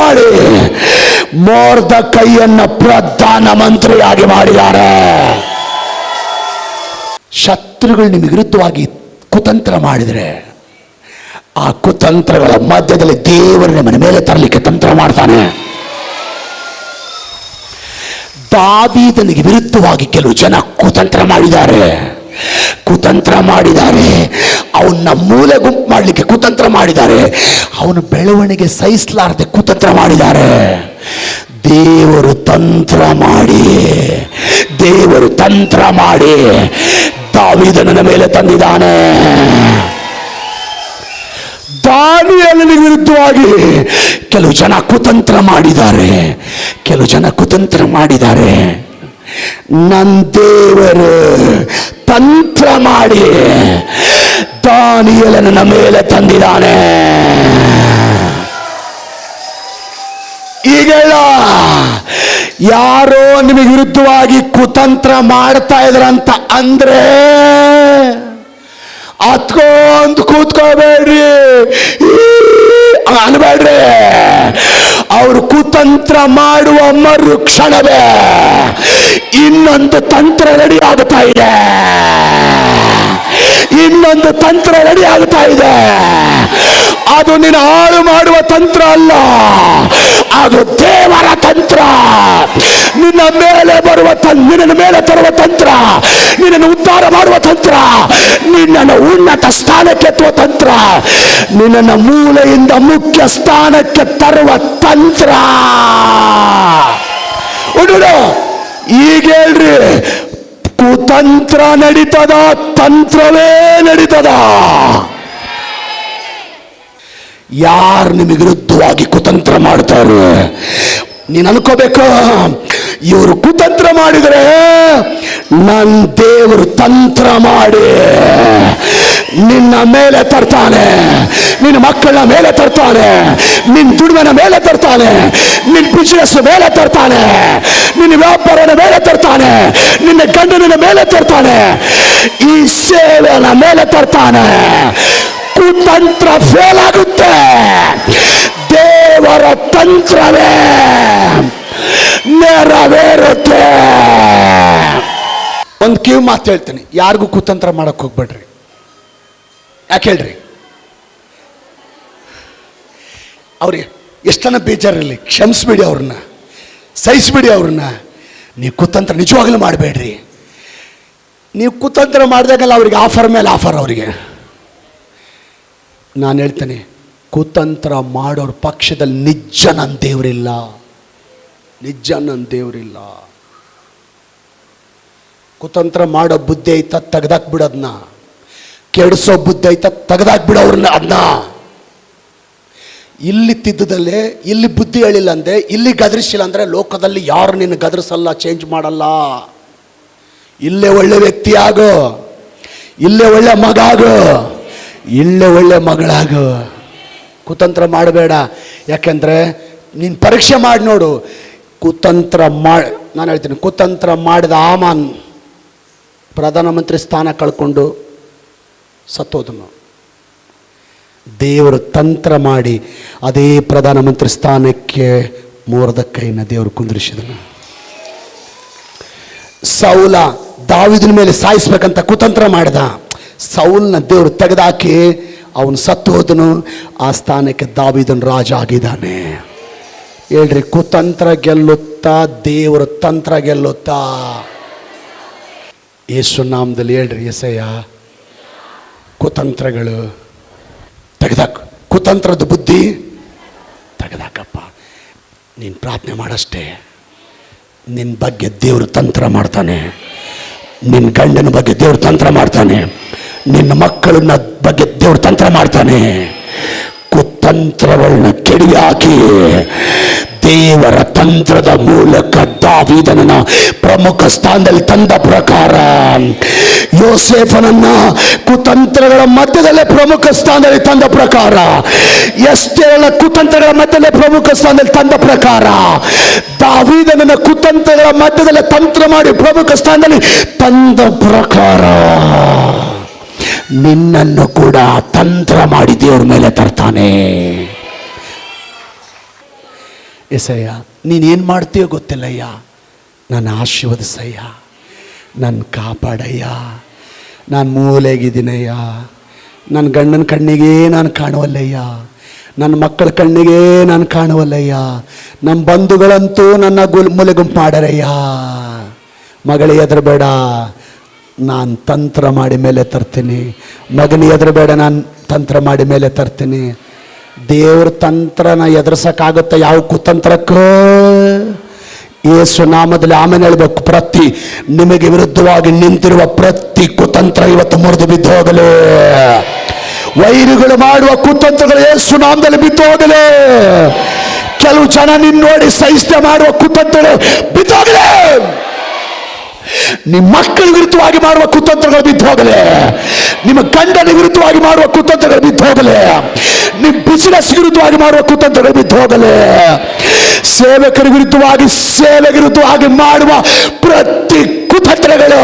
ಮಾಡಿ ಮೊರ್ದಕೈಯನ್ನ ಪ್ರಧಾನಮಂತ್ರಿಯಾಗಿ ಮಾಡಿದ್ದಾರೆ. ಶತ್ರುಗಳು ನಿಮಗೆ ವಿರುದ್ಧವಾಗಿ ಕುತಂತ್ರ ಮಾಡಿದರೆ, ಆ ಕುತಂತ್ರಗಳ ಮಧ್ಯದಲ್ಲಿ ದೇವರು ನಿಮ್ಮನ ಮೇಲೆ ತರಲಿಕ್ಕೆ ತಂತ್ರ ಮಾಡ್ತಾನೆ. ದಾವೀದನಿಗೆ ವಿರುದ್ಧವಾಗಿ ಕೆಲವು ಜನ ಕುತಂತ್ರ ಮಾಡಿದ್ದಾರೆ. ಅವನ್ನ ಮೂಲೆ ಗುಂಪು ಮಾಡಲಿಕ್ಕೆ ಕುತಂತ್ರ ಮಾಡಿದ್ದಾರೆ. ಅವನು ಬೆಳವಣಿಗೆ ಸಹಿಸಲಾರದೆ ಕುತಂತ್ರ ಮಾಡಿದ್ದಾರೆ. ದೇವರು ತಂತ್ರ ಮಾಡಿ ದಾವೀದನ ಮೇಲೆ ತಂದಿದ್ದಾನೆ. ದಾನಿಯೇಲನಿಗೆ ವಿರುದ್ಧವಾಗಿ ಕೆಲವು ಜನ ಕುತಂತ್ರ ಮಾಡಿದ್ದಾರೆ. ನನ್ನ ದೇವರು ತಂತ್ರ ಮಾಡಿ ದಾನಿಯೇಲನ ಮೇಲೆ ತಂದಿದ್ದಾನೆ. ಈಗೆಲ್ಲ ಯಾರೋ ನಿಮಗೆ ವಿರುದ್ಧವಾಗಿ ಕುತಂತ್ರ ಮಾಡ್ತಾ ಇದ್ರಂತ ಅಂದ್ರೆ ಹತ್ಕೊಂಡ್ ಕೂತ್ಕೋಬೇಡ್ರಿ, ಅನ್ಬೇಡ್ರಿ. ಅವರು ಕುತಂತ್ರ ಮಾಡುವ ಮರುಕ್ಷಣವೇ ಇನ್ನೊಂದು ತಂತ್ರ ರೆಡಿ ಆಗ್ತಾ ಇದೆ. ಅದು ನಿನ್ನ ಹಾಳು ಮಾಡುವ ತಂತ್ರ ಅಲ್ಲ, ಅದು ದೇವರ ತಂತ್ರ. ನಿನ್ನ ಮೇಲೆ ನಿನ್ನನ್ನು ಮೇಲೆ ತರುವ ತಂತ್ರ, ನಿನ್ನನ್ನು ಉದ್ಧಾರ ಮಾಡುವ ತಂತ್ರ, ನಿನ್ನನ್ನು ಉನ್ನತ ಸ್ಥಾನಕ್ಕೆ ಎತ್ತುವ ತಂತ್ರ, ನಿನ್ನನ್ನು ಮೂಲೆಯಿಂದ ಮುಖ್ಯ ಸ್ಥಾನಕ್ಕೆ ತರುವ ತಂತ್ರ. ಈಗ ಹೇಳ್ರಿ, ಕುತಂತ್ರ ನಡೀತದ, ತಂತ್ರವೇ ನಡೀತದ? ಯಾರು ನಿಮಗೆ ವಿರುದ್ಧವಾಗಿ ಕುತಂತ್ರ ಮಾಡ್ತಾರೆ, ನೀನು ಅನ್ಕೋಬೇಕು, ಇವರು ಕುತಂತ್ರ ಮಾಡಿದರೆ ನನ್ನ ದೇವರು ತಂತ್ರ ಮಾಡಿ ನಿನ್ನ ಮೇಲೆ ತರ್ತಾನೆ, ನಿನ್ನ ಮಕ್ಕಳ ಮೇಲೆ ತರ್ತಾನೆ, ನಿನ್ನ ದುಡಿಮೆನ ಮೇಲೆ ತರ್ತಾನೆ, ನಿನ್ನ ಬಿಸಿನೆಸ್ ಮೇಲೆ ತರ್ತಾನೆ, ನಿನ್ನ ವ್ಯಾಪಾರನ ಮೇಲೆ ತರ್ತಾನೆ, ನಿನ್ನ ಗಂಡನ ಮೇಲೆ ತರ್ತಾನೆ, ಈ ಸೇವೆನ ಮೇಲೆ ತರ್ತಾನೆ. ಕುತಂತ್ರ ಫೇಲ್ ಆಗುತ್ತೆ, ದೇವರ ತಂತ್ರವೇ ನೆರವೇರುತ್ತೆ. ಒಂದು ಕಿವಿ ಮಾತು ಹೇಳ್ತೀನಿ, ಯಾರಿಗೂ ಕುತಂತ್ರ ಮಾಡಕ್ ಹೋಗ್ಬೇಡ್ರಿ. ಯಾಕೆ ಹೇಳ್ರಿ? ಅವ್ರಿಗೆ ಎಷ್ಟನ್ನ ಬೇಜಾರಿರಲಿ, ಕ್ಷಮಿಸ್ಬಿಡಿ, ಅವ್ರನ್ನ ಸಹಿಸ್ಬಿಡಿ. ಅವ್ರನ್ನ ನೀವು ಕುತಂತ್ರ ನಿಜವಾಗ್ಲೂ ಮಾಡಬೇಡ್ರಿ. ನೀವು ಕುತಂತ್ರ ಮಾಡಿದಾಗಲ್ಲ ಅವ್ರಿಗೆ ಆಫರ್ ಮೇಲೆ ಆಫರ್. ಅವರಿಗೆ ನಾನು ಹೇಳ್ತೇನೆ, ಕುತಂತ್ರ ಮಾಡೋರ ಪಕ್ಷದಲ್ಲಿ ನಿಜ ನನ್ನ ದೇವರಿಲ್ಲ. ಕುತಂತ್ರ ಮಾಡೋ ಬುದ್ಧಿ ಐತ ತೆಗ್ದಾಕ್ ಬಿಡೋದನ್ನ, ಕೆಡಿಸೋ ಬುದ್ಧಿ ಐತ ತೆಗ್ದಾಕ್ ಬಿಡೋವ್ರನ್ನ. ಅದನ್ನ ಇಲ್ಲಿ ತಿದ್ದದಲ್ಲೇ, ಇಲ್ಲಿ ಬುದ್ಧಿ ಹೇಳಿಲ್ಲ ಅಂದೆ, ಇಲ್ಲಿ ಗದರಿಸಿಲ್ಲ ಅಂದರೆ ಲೋಕದಲ್ಲಿ ಯಾರು ನಿನ್ನ ಗದರಿಸಲ್ಲ, ಚೇಂಜ್ ಮಾಡಲ್ಲ. ಇಲ್ಲೇ ಒಳ್ಳೆ ವ್ಯಕ್ತಿ ಆಗು, ಇಲ್ಲೇ ಒಳ್ಳೆ ಮಗ ಆಗು, ಇಲ್ಲೇ ಒಳ್ಳೆ ಮಗಳಾಗು. ಕುತಂತ್ರ ಮಾಡಬೇಡ. ಯಾಕೆಂದರೆ ನೀನು ಪರೀಕ್ಷೆ ಮಾಡಿ ನೋಡು. ನಾನು ಹೇಳ್ತೀನಿ, ಕುತಂತ್ರ ಮಾಡಿದ ಹಾಮಾನ್ ಪ್ರಧಾನಮಂತ್ರಿ ಸ್ಥಾನ ಕಳ್ಕೊಂಡು ಸತ್ತೋದನು. ದೇವರು ತಂತ್ರ ಮಾಡಿ ಅದೇ ಪ್ರಧಾನಮಂತ್ರಿ ಸ್ಥಾನಕ್ಕೆ ಮೊರ್ದೆಕೈನ ದೇವರು ಕುಂದ್ರಿಸಿದನು. ಸೌಲ ದಾವೀದನ ಮೇಲೆ ಸಾಯಿಸ್ಬೇಕಂತ ಕುತಂತ್ರ ಮಾಡಿದ. ಸೌಲ್ನ ದೇವರು ತೆಗೆದಾಕಿ ಅವನು ಸತ್ತು ಹೋದನು. ಆ ಸ್ಥಾನಕ್ಕೆ ದಾವೀದನ ರಾಜ ಆಗಿದ್ದಾನೆ. ಹೇಳ್ರಿ, ಕುತಂತ್ರ ಗೆಲ್ಲುತ್ತಾ ದೇವರ ತಂತ್ರ ಗೆಲ್ಲುತ್ತಾ? ಯೇಸು ನಾಮದಲ್ಲಿ ಹೇಳ್ರಿ, ಎಸಯ್ಯ ಕುತಂತ್ರಗಳು ತೆಗೆದಾಕ, ಕುತಂತ್ರದ ಬುದ್ಧಿ ತೆಗೆದಾಕಪ್ಪ. ನೀನು ಪ್ರಾರ್ಥನೆ ಮಾಡಷ್ಟೇ, ನಿನ್ನ ಬಗ್ಗೆ ದೇವರು ತಂತ್ರ ಮಾಡ್ತಾನೆ. ನಿನ್ನ ಗಂಡನ ಬಗ್ಗೆ ದೇವರು ತಂತ್ರ ಮಾಡ್ತಾನೆ. ನಿನ್ನ ಮಕ್ಕಳನ್ನ ಬಗ್ಗೆ ದೇವರು ತಂತ್ರ ಮಾಡ್ತಾನೆ. ಕುತಂತ್ರಗಳನ್ನ ಕೆಡಿಯಾಕಿ ದೇವರ ತಂತ್ರದ ಮೂಲಕ ದಾವೀದನನ್ನ ಪ್ರಮುಖ ಸ್ಥಾನದಲ್ಲಿ ತಂದ ಪ್ರಕಾರ, ಯೋಸೇಫನನ್ನ ಕುತಂತ್ರಗಳ ಮಧ್ಯದಲ್ಲೇ ಪ್ರಮುಖ ಸ್ಥಾನದಲ್ಲಿ ತಂದ ಪ್ರಕಾರ, ಎಸ್ತೇರಳ ಕುತಂತ್ರಗಳ ಮಧ್ಯದಲ್ಲೇ ಪ್ರಮುಖ ಸ್ಥಾನದಲ್ಲಿ ತಂದ ಪ್ರಕಾರ, ದಾವೀದನನ್ನ ಕುತಂತ್ರಗಳ ಮಧ್ಯದಲ್ಲೇ ತಂತ್ರ ಮಾಡಿ ಪ್ರಮುಖ ಸ್ಥಾನದಲ್ಲಿ ತಂದ ಪ್ರಕಾರ, ನಿನ್ನನ್ನು ಕೂಡ ತಂತ್ರ ಮಾಡಿ ದೇವರ ಮೇಲೆ ತರ್ತಾನೆ. ಎಸಯ್ಯ, ನೀನೇನು ಮಾಡ್ತೀಯೋ ಗೊತ್ತಿಲ್ಲಯ್ಯ, ನನ್ನ ಆಶೀರ್ವದಿಸಯ್ಯ, ನನ್ನ ಕಾಪಾಡಯ್ಯ. ನಾನು ಮೂಲೆಗಿದ್ದೀನಯ್ಯ. ನನ್ನ ಗಂಡನ ಕಣ್ಣಿಗೆ ನಾನು ಕಾಣುವಲ್ಲಯ್ಯ, ನನ್ನ ಮಕ್ಕಳ ಕಣ್ಣಿಗೆ ನಾನು ಕಾಣುವಲ್ಲಯ್ಯ. ನಮ್ಮ ಬಂಧುಗಳಂತೂ ನನ್ನ ಮೂಲೆ ಗುಂಪು ಮಾಡರಯ್ಯ. ಮಗಳೇ ಹೆದರಬೇಡ, ನಾನು ತಂತ್ರ ಮಾಡಿ ಮೇಲೆ ತರ್ತೀನಿ. ಮಗನ ಹೆದರಬೇಡ, ನಾನು ತಂತ್ರ ಮಾಡಿ ಮೇಲೆ ತರ್ತೀನಿ. ದೇವ್ರ ತಂತ್ರನ ಎದುರಿಸಕ್ಕಾಗುತ್ತೆ ಯಾವ ಕುತಂತ್ರಕ್ಕೂ? ಯೇಸು ನಾಮದಲ್ಲಿ ಆಮೇಲೆ ಹೇಳ್ಬೇಕು, ಪ್ರತಿ ನಿಮಗೆ ವಿರುದ್ಧವಾಗಿ ನಿಂತಿರುವ ಪ್ರತಿ ಕುತಂತ್ರ ಇವತ್ತು ಮುರಿದು ಬಿದ್ದು ಹೋಗಲಿ. ವೈರಿಗಳು ಮಾಡುವ ಕುತಂತ್ರಗಳು ಯೇಸು ನಾಮದಲ್ಲಿ ಬಿದ್ದು ಹೋಗಲಿ. ಕೆಲವು ಜನ ನಿನ್ನ ನೋಡಿ ಸಹಿಷ್ಣು ಮಾಡುವ ಕುತಂತ್ರಗಳು ಬಿದ್ದು ಹೋಗಲಿ. ನಿಮ್ಮ ಮಕ್ಕಳ ವಿರುದ್ಧವಾಗಿ ಮಾಡುವ ಕುತಂತ್ರಗಳು ಬಿದ್ದು ಹೋಗಲಿ. ನಿಮ್ಮ ಗಂಡನ ವಿರುದ್ಧವಾಗಿ ಮಾಡುವ ಕುತಂತ್ರಗಳು ಬಿದ್ದು ಹೋಗಲಿ. ನಿಮ್ಮ ಬಿಸಿನೆಸ್ ವಿರುದ್ಧವಾಗಿ ಮಾಡುವ ಕುತಂತ್ರಗಳು ಬಿದ್ದು ಹೋಗಲಿ. ಸೇವಕರ ವಿರುದ್ಧವಾಗಿ ವಿರುದ್ಧವಾಗಿ ಮಾಡುವ ಪ್ರತಿ ಕುತಂತ್ರಗಳು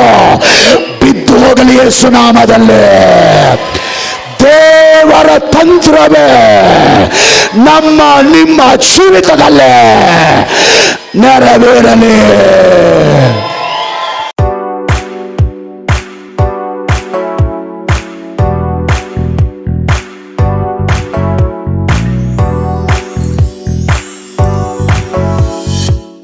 ಬಿದ್ದು ಹೋಗಲಿ ಯೇಸು ನಾಮದಲ್ಲಿ. ದೇವರ ತಂತ್ರವೇ ನಮ್ಮ ನಿಮ್ಮ ಜೀವಿತದಲ್ಲೇ ನೆರವೇರಲಿ.